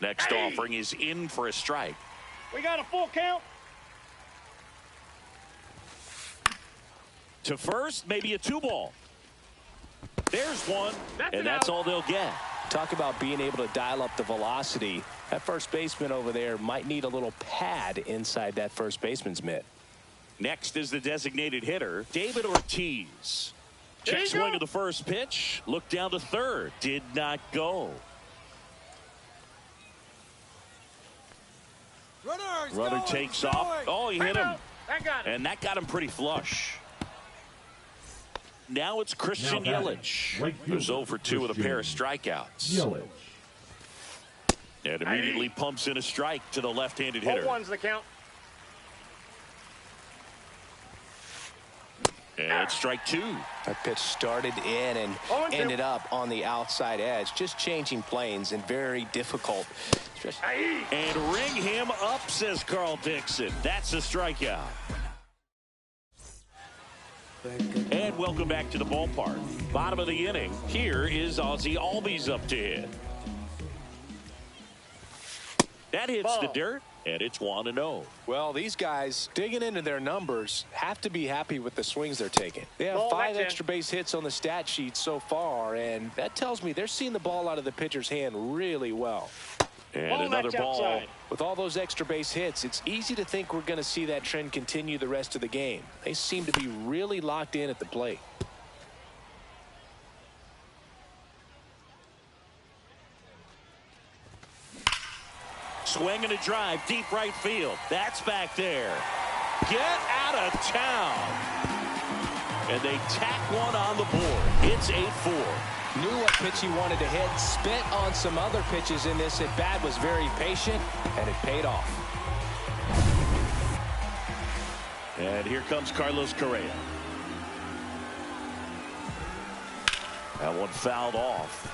Next offering is in for a strike.
We got a full count.
To first, maybe a 2-ball. There's one, and that's all they'll get.
Talk about being able to dial up the velocity. That first baseman over there might need a little pad inside that first baseman's mitt.
Next is the designated hitter, David Ortiz. Check swing of the first pitch. Look down to third. Did not go. Runner takes off. Oh, he hit him.
That got him.
And that got him pretty flush. Now it's Christian
Now batting,
Yelich,
right
who's
fielder,
0 for 2 with a pair of
Christian
strikeouts.
Yelich.
And immediately pumps in a strike to the left-handed hitter.
0-1's the count.
And it's strike 2.
That pitch started in and ended up on the outside edge. Just changing planes and very difficult.
And ring him up, says Carl Dixon. That's a strikeout. And welcome back to the ballpark. Bottom of the inning. Here is Ozzie Albies up to hit. That hits the dirt, and it's 1-0.
Well, these guys digging into their numbers have to be happy with the swings they're taking. They have
Ball,
5
that's
extra base hits on the stat sheet so far, and that tells me they're seeing the ball out of the pitcher's hand really well.
And
Ball,
another
that's
ball.
outside.
With all those extra base hits, it's easy to think we're going to see that trend continue the rest of the game. They seem to be really locked in at the plate.
Swing and a drive, deep right field. That's back there. Get out of town. And they tack one on the board. It's 8-4.
Knew what pitch he wanted to hit. Spent on some other pitches in this at bat. Was very patient, and it paid off.
And here comes Carlos Correa. That one fouled off.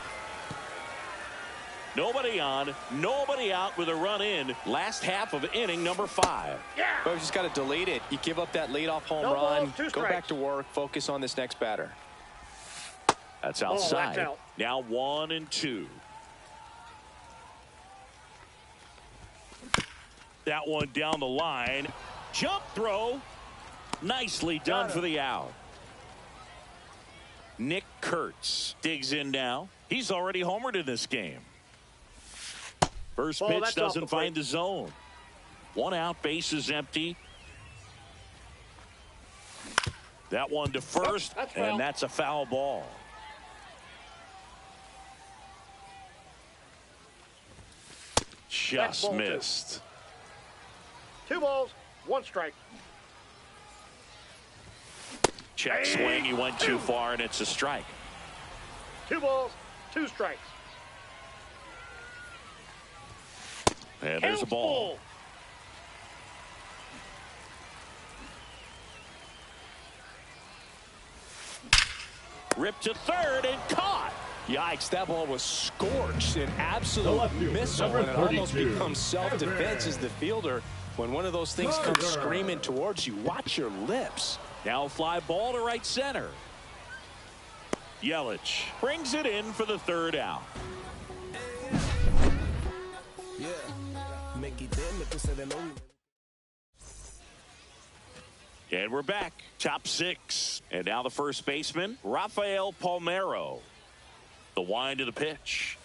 Nobody on, nobody out with a run in. Last half of inning number 5.
Well, you just got to delete it. You give up that leadoff home
No
run.
balls, 2
Go back
strikes.
to work. Focus on this next batter.
That's outside.
that's out.
Now 1-2. That one down the line. Jump throw. Nicely done for the out. Nick Kurtz digs in now. He's already homered in this game. First
Ball,
pitch
that's off
doesn't
the
find
plate.
the zone. 1 out, base is empty. That one to first,
that's foul.
and that's a foul ball. Just
ball,
missed.
2 balls, 1 strike.
Check swing, he went too far, and it's a strike.
2 balls, 2 strikes.
And there's a ball. Ripped to third and caught.
Yikes, that ball was scorched. An absolute missile, and it almost becomes self-defense as the fielder. When one of those things comes screaming towards you, watch your lips.
Now a fly ball to right center. Yelich brings it in for the 3rd out. And we're back. Top 6. And now the first baseman, Rafael Palmeiro. The wind of the pitch.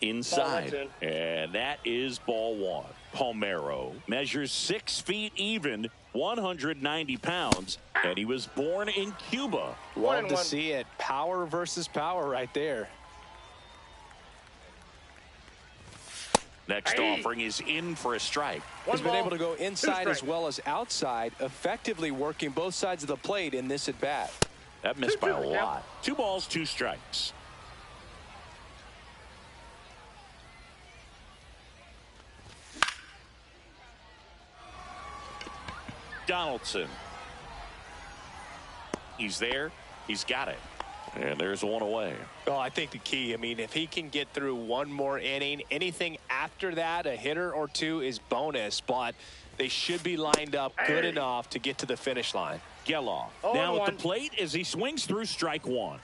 Inside. And that is ball 1. Palmeiro measures 6 feet even, 190 pounds, and he was born in Cuba.
Love to see it. Power versus power right there.
Next offering is in for a strike.
He's been able to go inside as well as outside, effectively working both sides of the plate in this at bat.
That missed by a lot. 2 balls, 2 strikes. Donaldson. He's there. He's got it. And there's one away.
Oh, I think the key, I mean, if he can get through one more inning, anything after that, a hitter or 2 is bonus, but they should be lined up good enough to get to the finish line.
Geloff now at the plate as he swings through strike 1.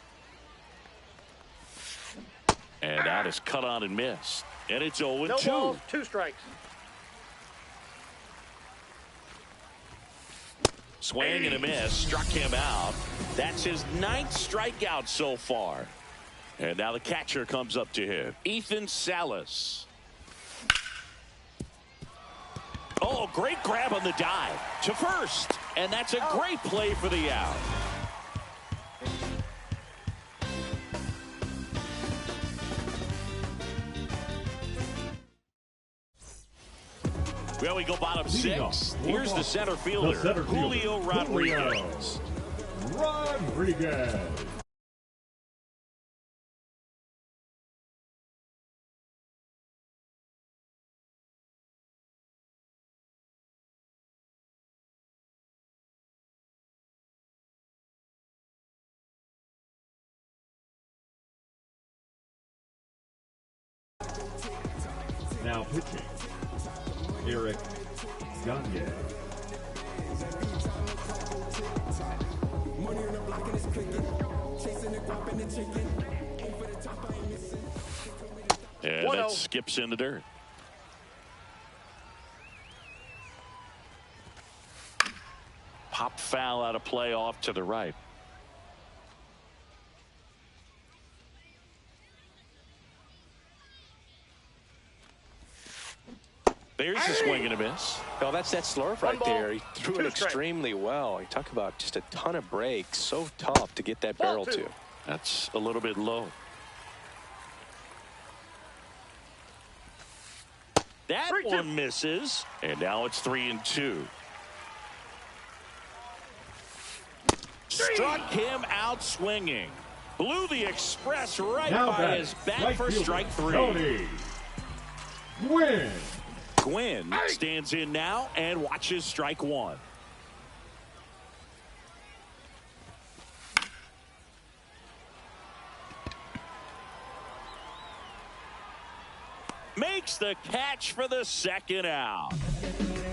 And that is cut on and missed. And it's 0-2.
No balls, 2 strikes.
Swing and a miss, struck him out. That's his 9th strikeout so far. And now the catcher comes up to him, Ethan Salas. Oh, great grab on the dive to first. And that's a great play for the out. Well, we go bottom
Leading off,
6. Here's the center fielder, Julio Rodriguez.
Rodriguez. Now pitching, Eric Gagne.
And that skips in the dirt. Pop foul out of play off to the right. There's a swing and a miss.
Well, that's that slurve right there. He threw it extremely well. You talk about just a ton of breaks. So tough to get that barrel to.
That's a little bit low. That one misses. And now it's 3-2. Struck him out swinging. Blew the express right
Now
by his bat for strike 3.
Tony Gwynn.
Gwynn stands in now and watches strike 1. Makes the catch for the second out.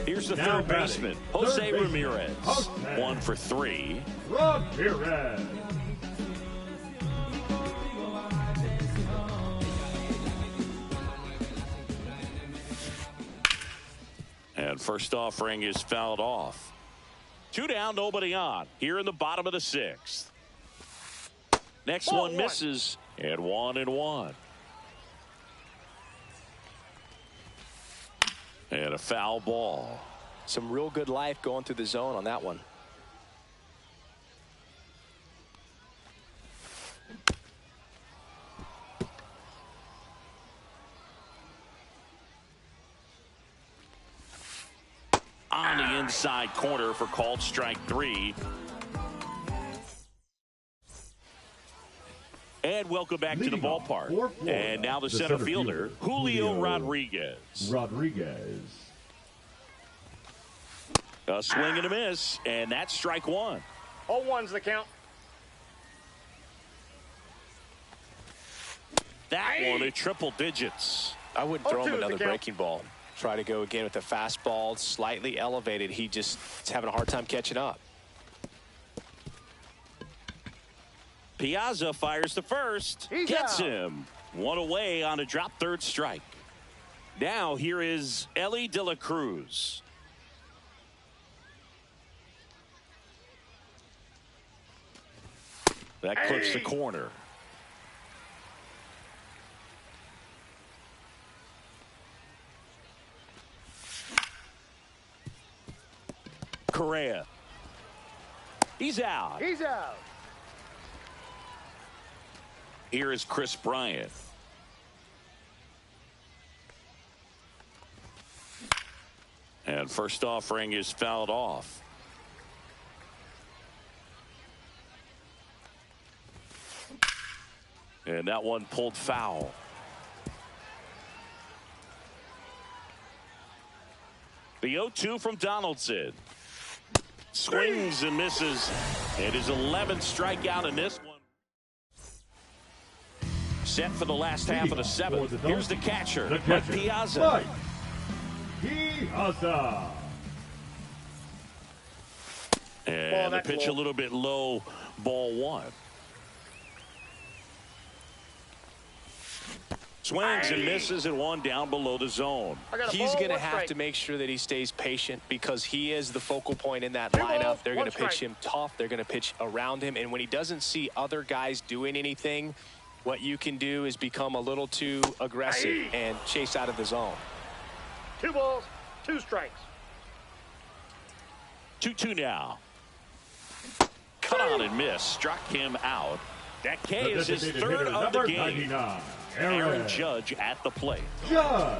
Here's the
Now
third baseman, Jose Ramirez. 1 for 3.
Ramirez.
And first offering is fouled off. 2 down, nobody on. Here in the bottom of the 6th. Next one misses, and 1-1. And a foul ball.
Some real good life going through the zone on that one.
On the inside corner for called strike 3. And welcome back to the ballpark. And now the center fielder, Julio Rodriguez.
Rodriguez.
A swing and a miss, and that's strike 1.
0-1's the count.
That one at triple digits.
I wouldn't throw him another breaking ball. Try to go again with the fastball, slightly elevated. He just is having a hard time catching up.
Piazza fires to first. Gets him. 1 away on a drop third strike. Now here is Ellie De La Cruz. That clips the corner. Correa. He's out.
He's out.
Here is Chris Bryant. And first offering is fouled off. And that one pulled foul. The 0-2 from Donaldson. Swings and misses. And his 11th strikeout in this one. Set for the last half of the 7th. Here's the catcher, Mike Piazza.
Piazza.
And the pitch a little bit low, ball 1. Swings and misses and 1 down below the zone.
He's going to have to make sure that he stays patient because he is the focal point in that lineup. They're going to pitch him tough. They're going to pitch around him. And when he doesn't see other guys doing anything, what you can do is become a little too aggressive and chase out of the zone.
2 balls, 2 strikes.
2-2 now. Cut on and miss. Struck him out. That K is his 3rd of the game. Aaron Judge at the plate.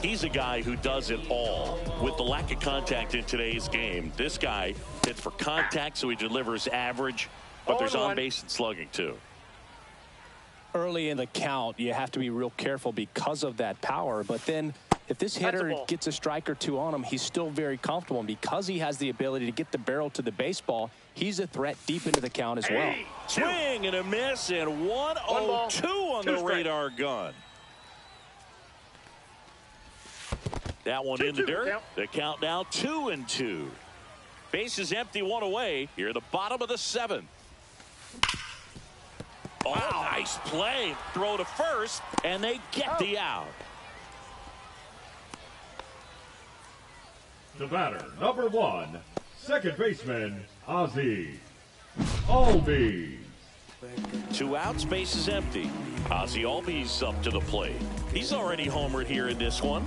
He's a guy who does it all. With the lack of contact in today's game, this guy hits for contact, so he delivers average, but there's on base and slugging too.
Early in the count, you have to be real careful because of that power, but then if this hitter gets a strike or two on him, he's still very comfortable, and because he has the ability to get the barrel to the baseball, he's a threat deep into the count as well.
Swing and a miss, and 1-0-2 on the radar gun. That one in the dirt. The count now 2-2. Bases empty, one away. Here at the bottom of the 7th. Oh, nice play. Throw to first, and they get the out.
The batter, number 1, second baseman, Ozzie Albies.
2 outs, bases empty. Ozzie Albies up to the plate. He's already homered here in this one.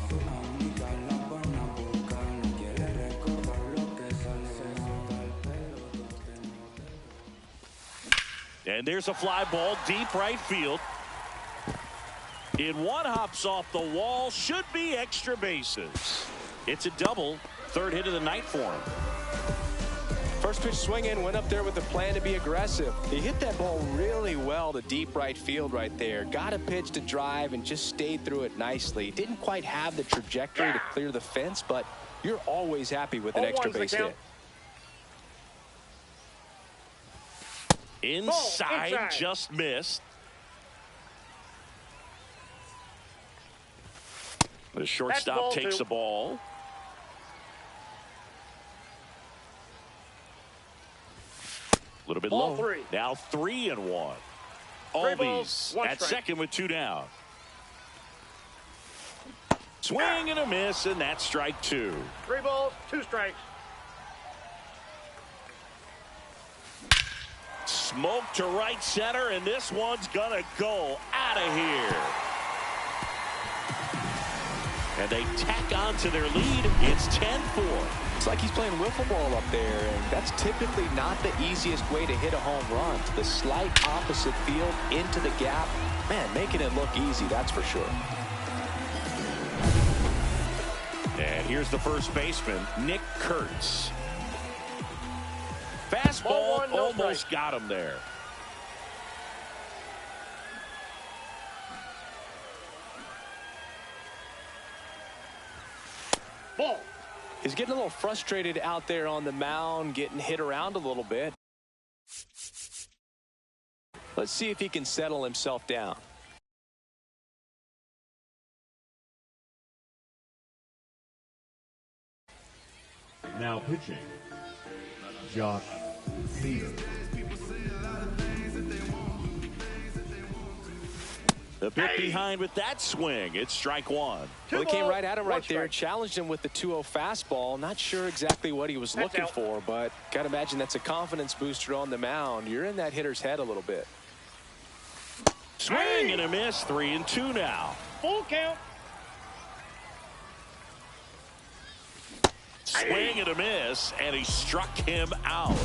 And there's a fly ball deep right field. In one, hops off the wall. Should be extra bases. It's a double. 3rd hit of the night for him.
First pitch swinging, went up there with a plan to be aggressive. He hit that ball really well to deep right field right there. Got a pitch to drive and just stayed through it nicely. Didn't quite have the trajectory to clear the fence, but you're always happy with an extra base hit.
Inside, just missed. The shortstop takes the ball. A little bit low. Now 3-1. Albies at second with 2 down. Swing and a miss, and that's strike 2.
3 balls, 2 strikes.
Smoke to right center, and this one's gonna go out of here. And they tack on to their lead. It's 10-4.
It's like he's playing wiffle ball up there, and that's typically not the easiest way to hit a home run. The slight opposite field into the gap. Man, making it look easy, that's for sure.
And here's the first baseman, Nick Kurtz. Fastball almost got him there.
Ball.
He's getting a little frustrated out there on the mound, getting hit around a little bit. Let's see if he can settle himself down.
Now pitching, Josh Hader.
The bit behind with that swing. It's strike 1.
Well, he came right at him right there, challenged him with the 2-0 fastball. Not sure exactly what he was looking for, but got to imagine that's a confidence booster on the mound. You're in that hitter's head a little bit.
Swing and a miss. 3-2 now.
Full count.
Swing and a miss, and he struck him out.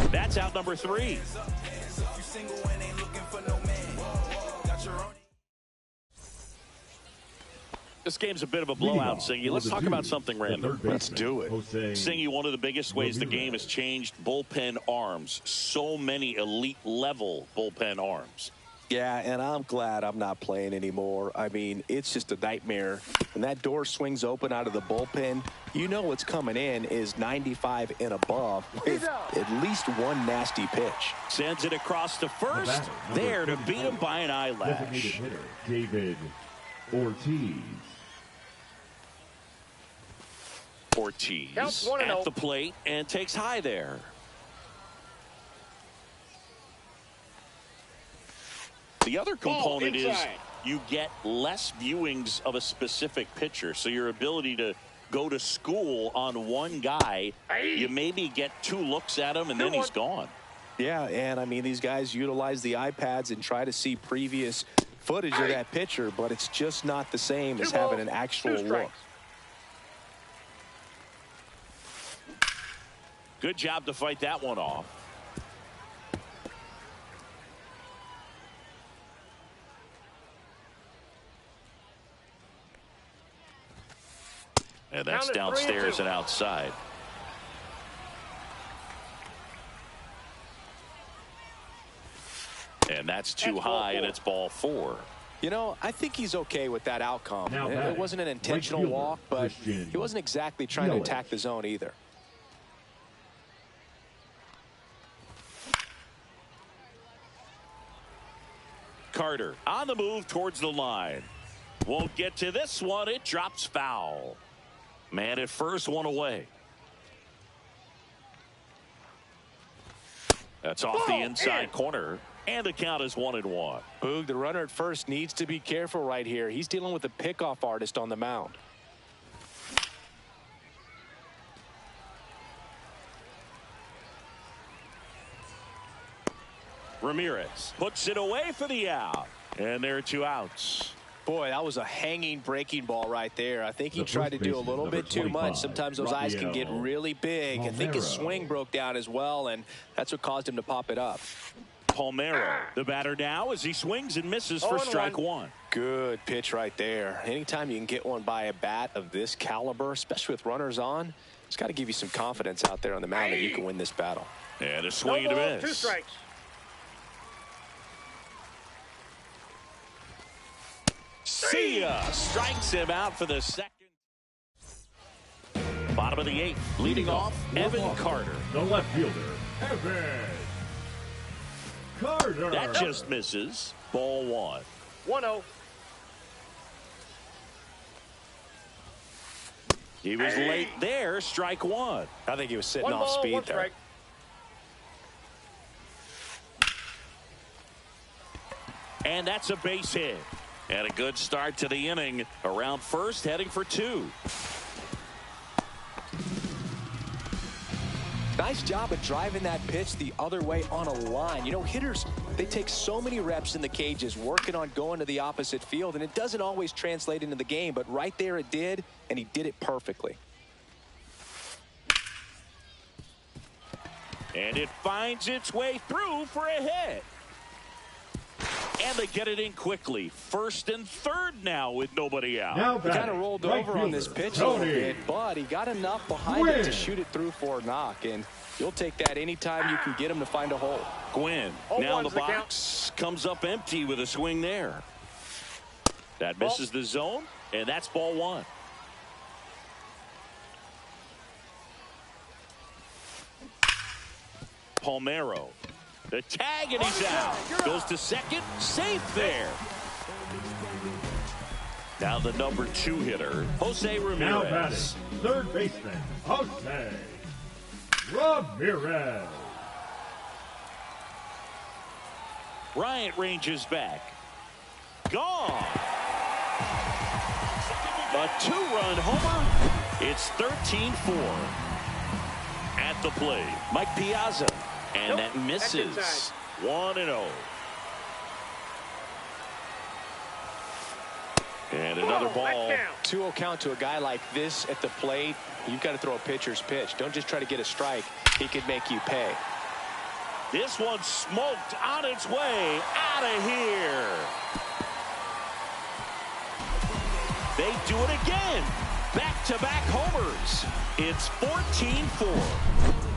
That's out number 3. This game's a bit of a blowout, Singy. Let's talk about something random.
Let's do it.
Singy, one of the biggest ways the game has changed, bullpen arms. So many elite level bullpen arms.
Yeah, and I'm glad I'm not playing anymore. I mean, it's just a nightmare. When that door swings open out of the bullpen, you know what's coming in is 95 and above with at least one nasty pitch.
Sends it across to first. There to beat him by an eyelash.
Designated hitter, David Ortiz.
Ortiz at the plate and takes high there. The other component is you get less viewings of a specific pitcher, so your ability to go to school on one guy, you maybe get 2 looks at him and then he's gone.
Yeah, and I mean, these guys utilize the iPads and try to see previous footage of that pitcher, but it's just not the same as having an actual look.
Good job to fight that one off. And that's
Count it, 3-2.
downstairs and outside. And that's too high, and it's ball 4.
You know, I think he's okay with that outcome. It wasn't an intentional walk, but he wasn't exactly trying to attack the zone either.
Carter on the move towards the line. Won't get to this one. It drops foul. Man at first, one away. That's off the inside corner. And the count is 1-1.
Boog, the runner at first needs to be careful right here. He's dealing with a pickoff artist on the mound.
Ramirez puts it away for the out. And there are 2 outs.
Boy, that was a hanging breaking ball right there. I think he tried to do a little bit too much. Sometimes those eyes can get really big. I think his swing broke down as well, and that's what caused him to pop it up.
Palmeiro, the batter now as he swings and misses for strike 1.
Good pitch right there. Anytime you can get one by a bat of this caliber, especially with runners on, it's got to give you some confidence out there on the mound that you can win this battle.
And a swing and a miss.
2 strikes.
See ya! Strikes him out for the second. Bottom of the 8th, leading off, Evan Carter.
The left fielder, Evan Carter.
That just misses. Ball 1.
1-0.
He was late there. Strike 1.
I think he was sitting
1
off
ball,
speed
1
there.
strike.
And that's a base hit. And a good start to the inning. Around first, heading for 2.
Nice job of driving that pitch the other way on a line. You know, hitters, they take so many reps in the cages working on going to the opposite field, and it doesn't always translate into the game, but right there it did, and he did it perfectly.
And it finds its way through for a hit. And they get it in quickly. First and third now with nobody out.
Now
he kind of rolled over on this pitch a little bit, but he got enough behind it to shoot it through for a knock. And you'll take that anytime you can get him to find a hole.
Gwynn now in the box. Comes up empty with a swing there. That misses the zone, and that's ball 1. Palmeiro. The tag, and he's out. Goes to second. Safe there. Now the number 2 hitter, Jose Ramirez.
Now batting, third baseman, Jose Ramirez.
Bryant ranges back. Gone. A 2-run homer. It's 13-4. At the plate, Mike Piazza. And that misses. 1-0. And another ball.
2-0 count to a guy like this at the plate. You've got to throw a pitcher's pitch. Don't just try to get a strike. He could make you pay.
This one smoked on its way out of here. They do it again. Back-to-back homers. It's 14-4.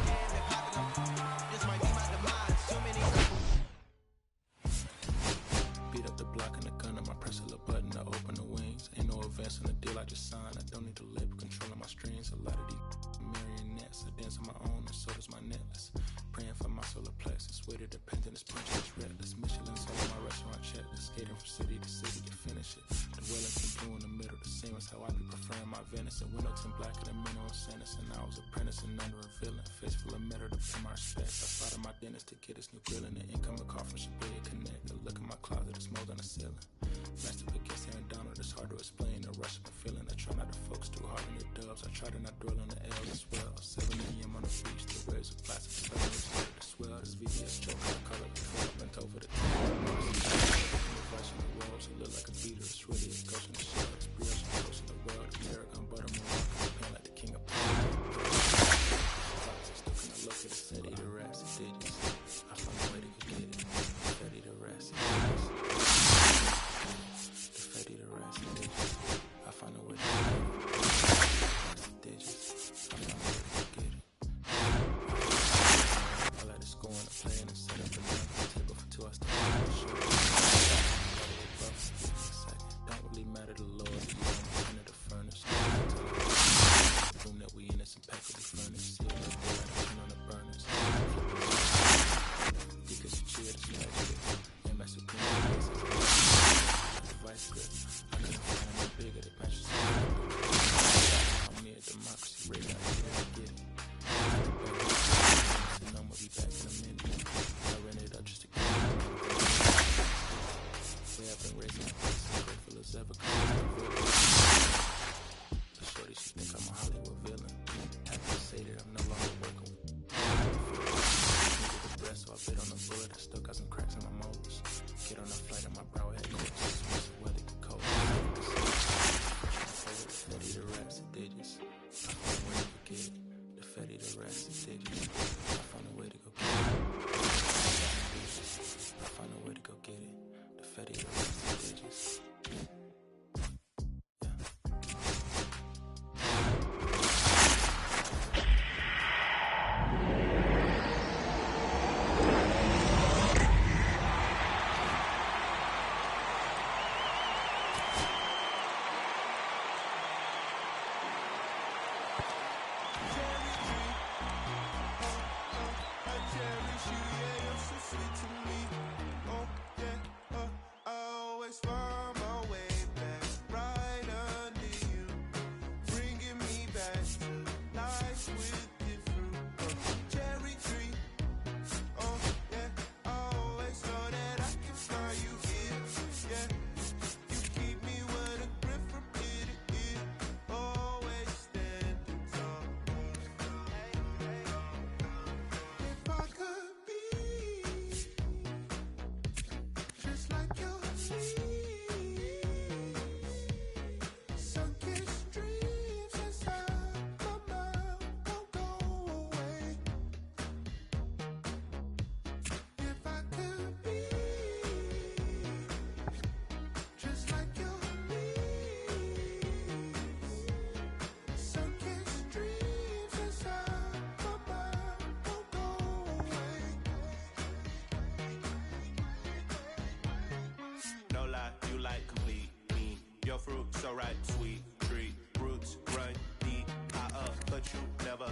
In the deal I just signed, I don't need to labor controlling my strings. A lot of these marionettes, I dance on my own, and so does my necklace. Praying for my solar plexus, way to dependent, it's punch, it's reckless. Michelin's all on my restaurant checklist, skating from city to city to finish it. The Wellington blue in the middle, the same as how I be preferring my venison. Windows black and the minimum sentence, and I was apprenticing under a villain. Face full of metal to pay my respects. I fought my dentist to get his new grill, and the incoming call from Shabia Connect. The look in my closet, it's more than a ceiling. Master against Aaron Donald, it's hard to explain. The rush of a feeling, I try not to focus too hard on the dubs. I try to not dwell on the L as well. 7 a.m. on the beach, the waves of plastic. The swell, this VVS choke, I call it before I bent over the top. Rushing the walls, it look like a beater. It's really a ghost in the shell. It's brioche and ghost in the world. American buttermilk, campaign like the king of pop. Still kinda look at the city, the rats, the digits. I found a way to get it. Ready to rest. I find a way to but I still got some cracks in my molars. Get on a flight and my brow head corpses. Weather get cold. The fetty, the rats, the digits. I found a way to get it. The fetty, the rats, the digits. I found a way to go get it. I found a way to go get it. The fetty, the rats, the digits.
Your fruit so right, sweet treat, roots run deep, high up, but you never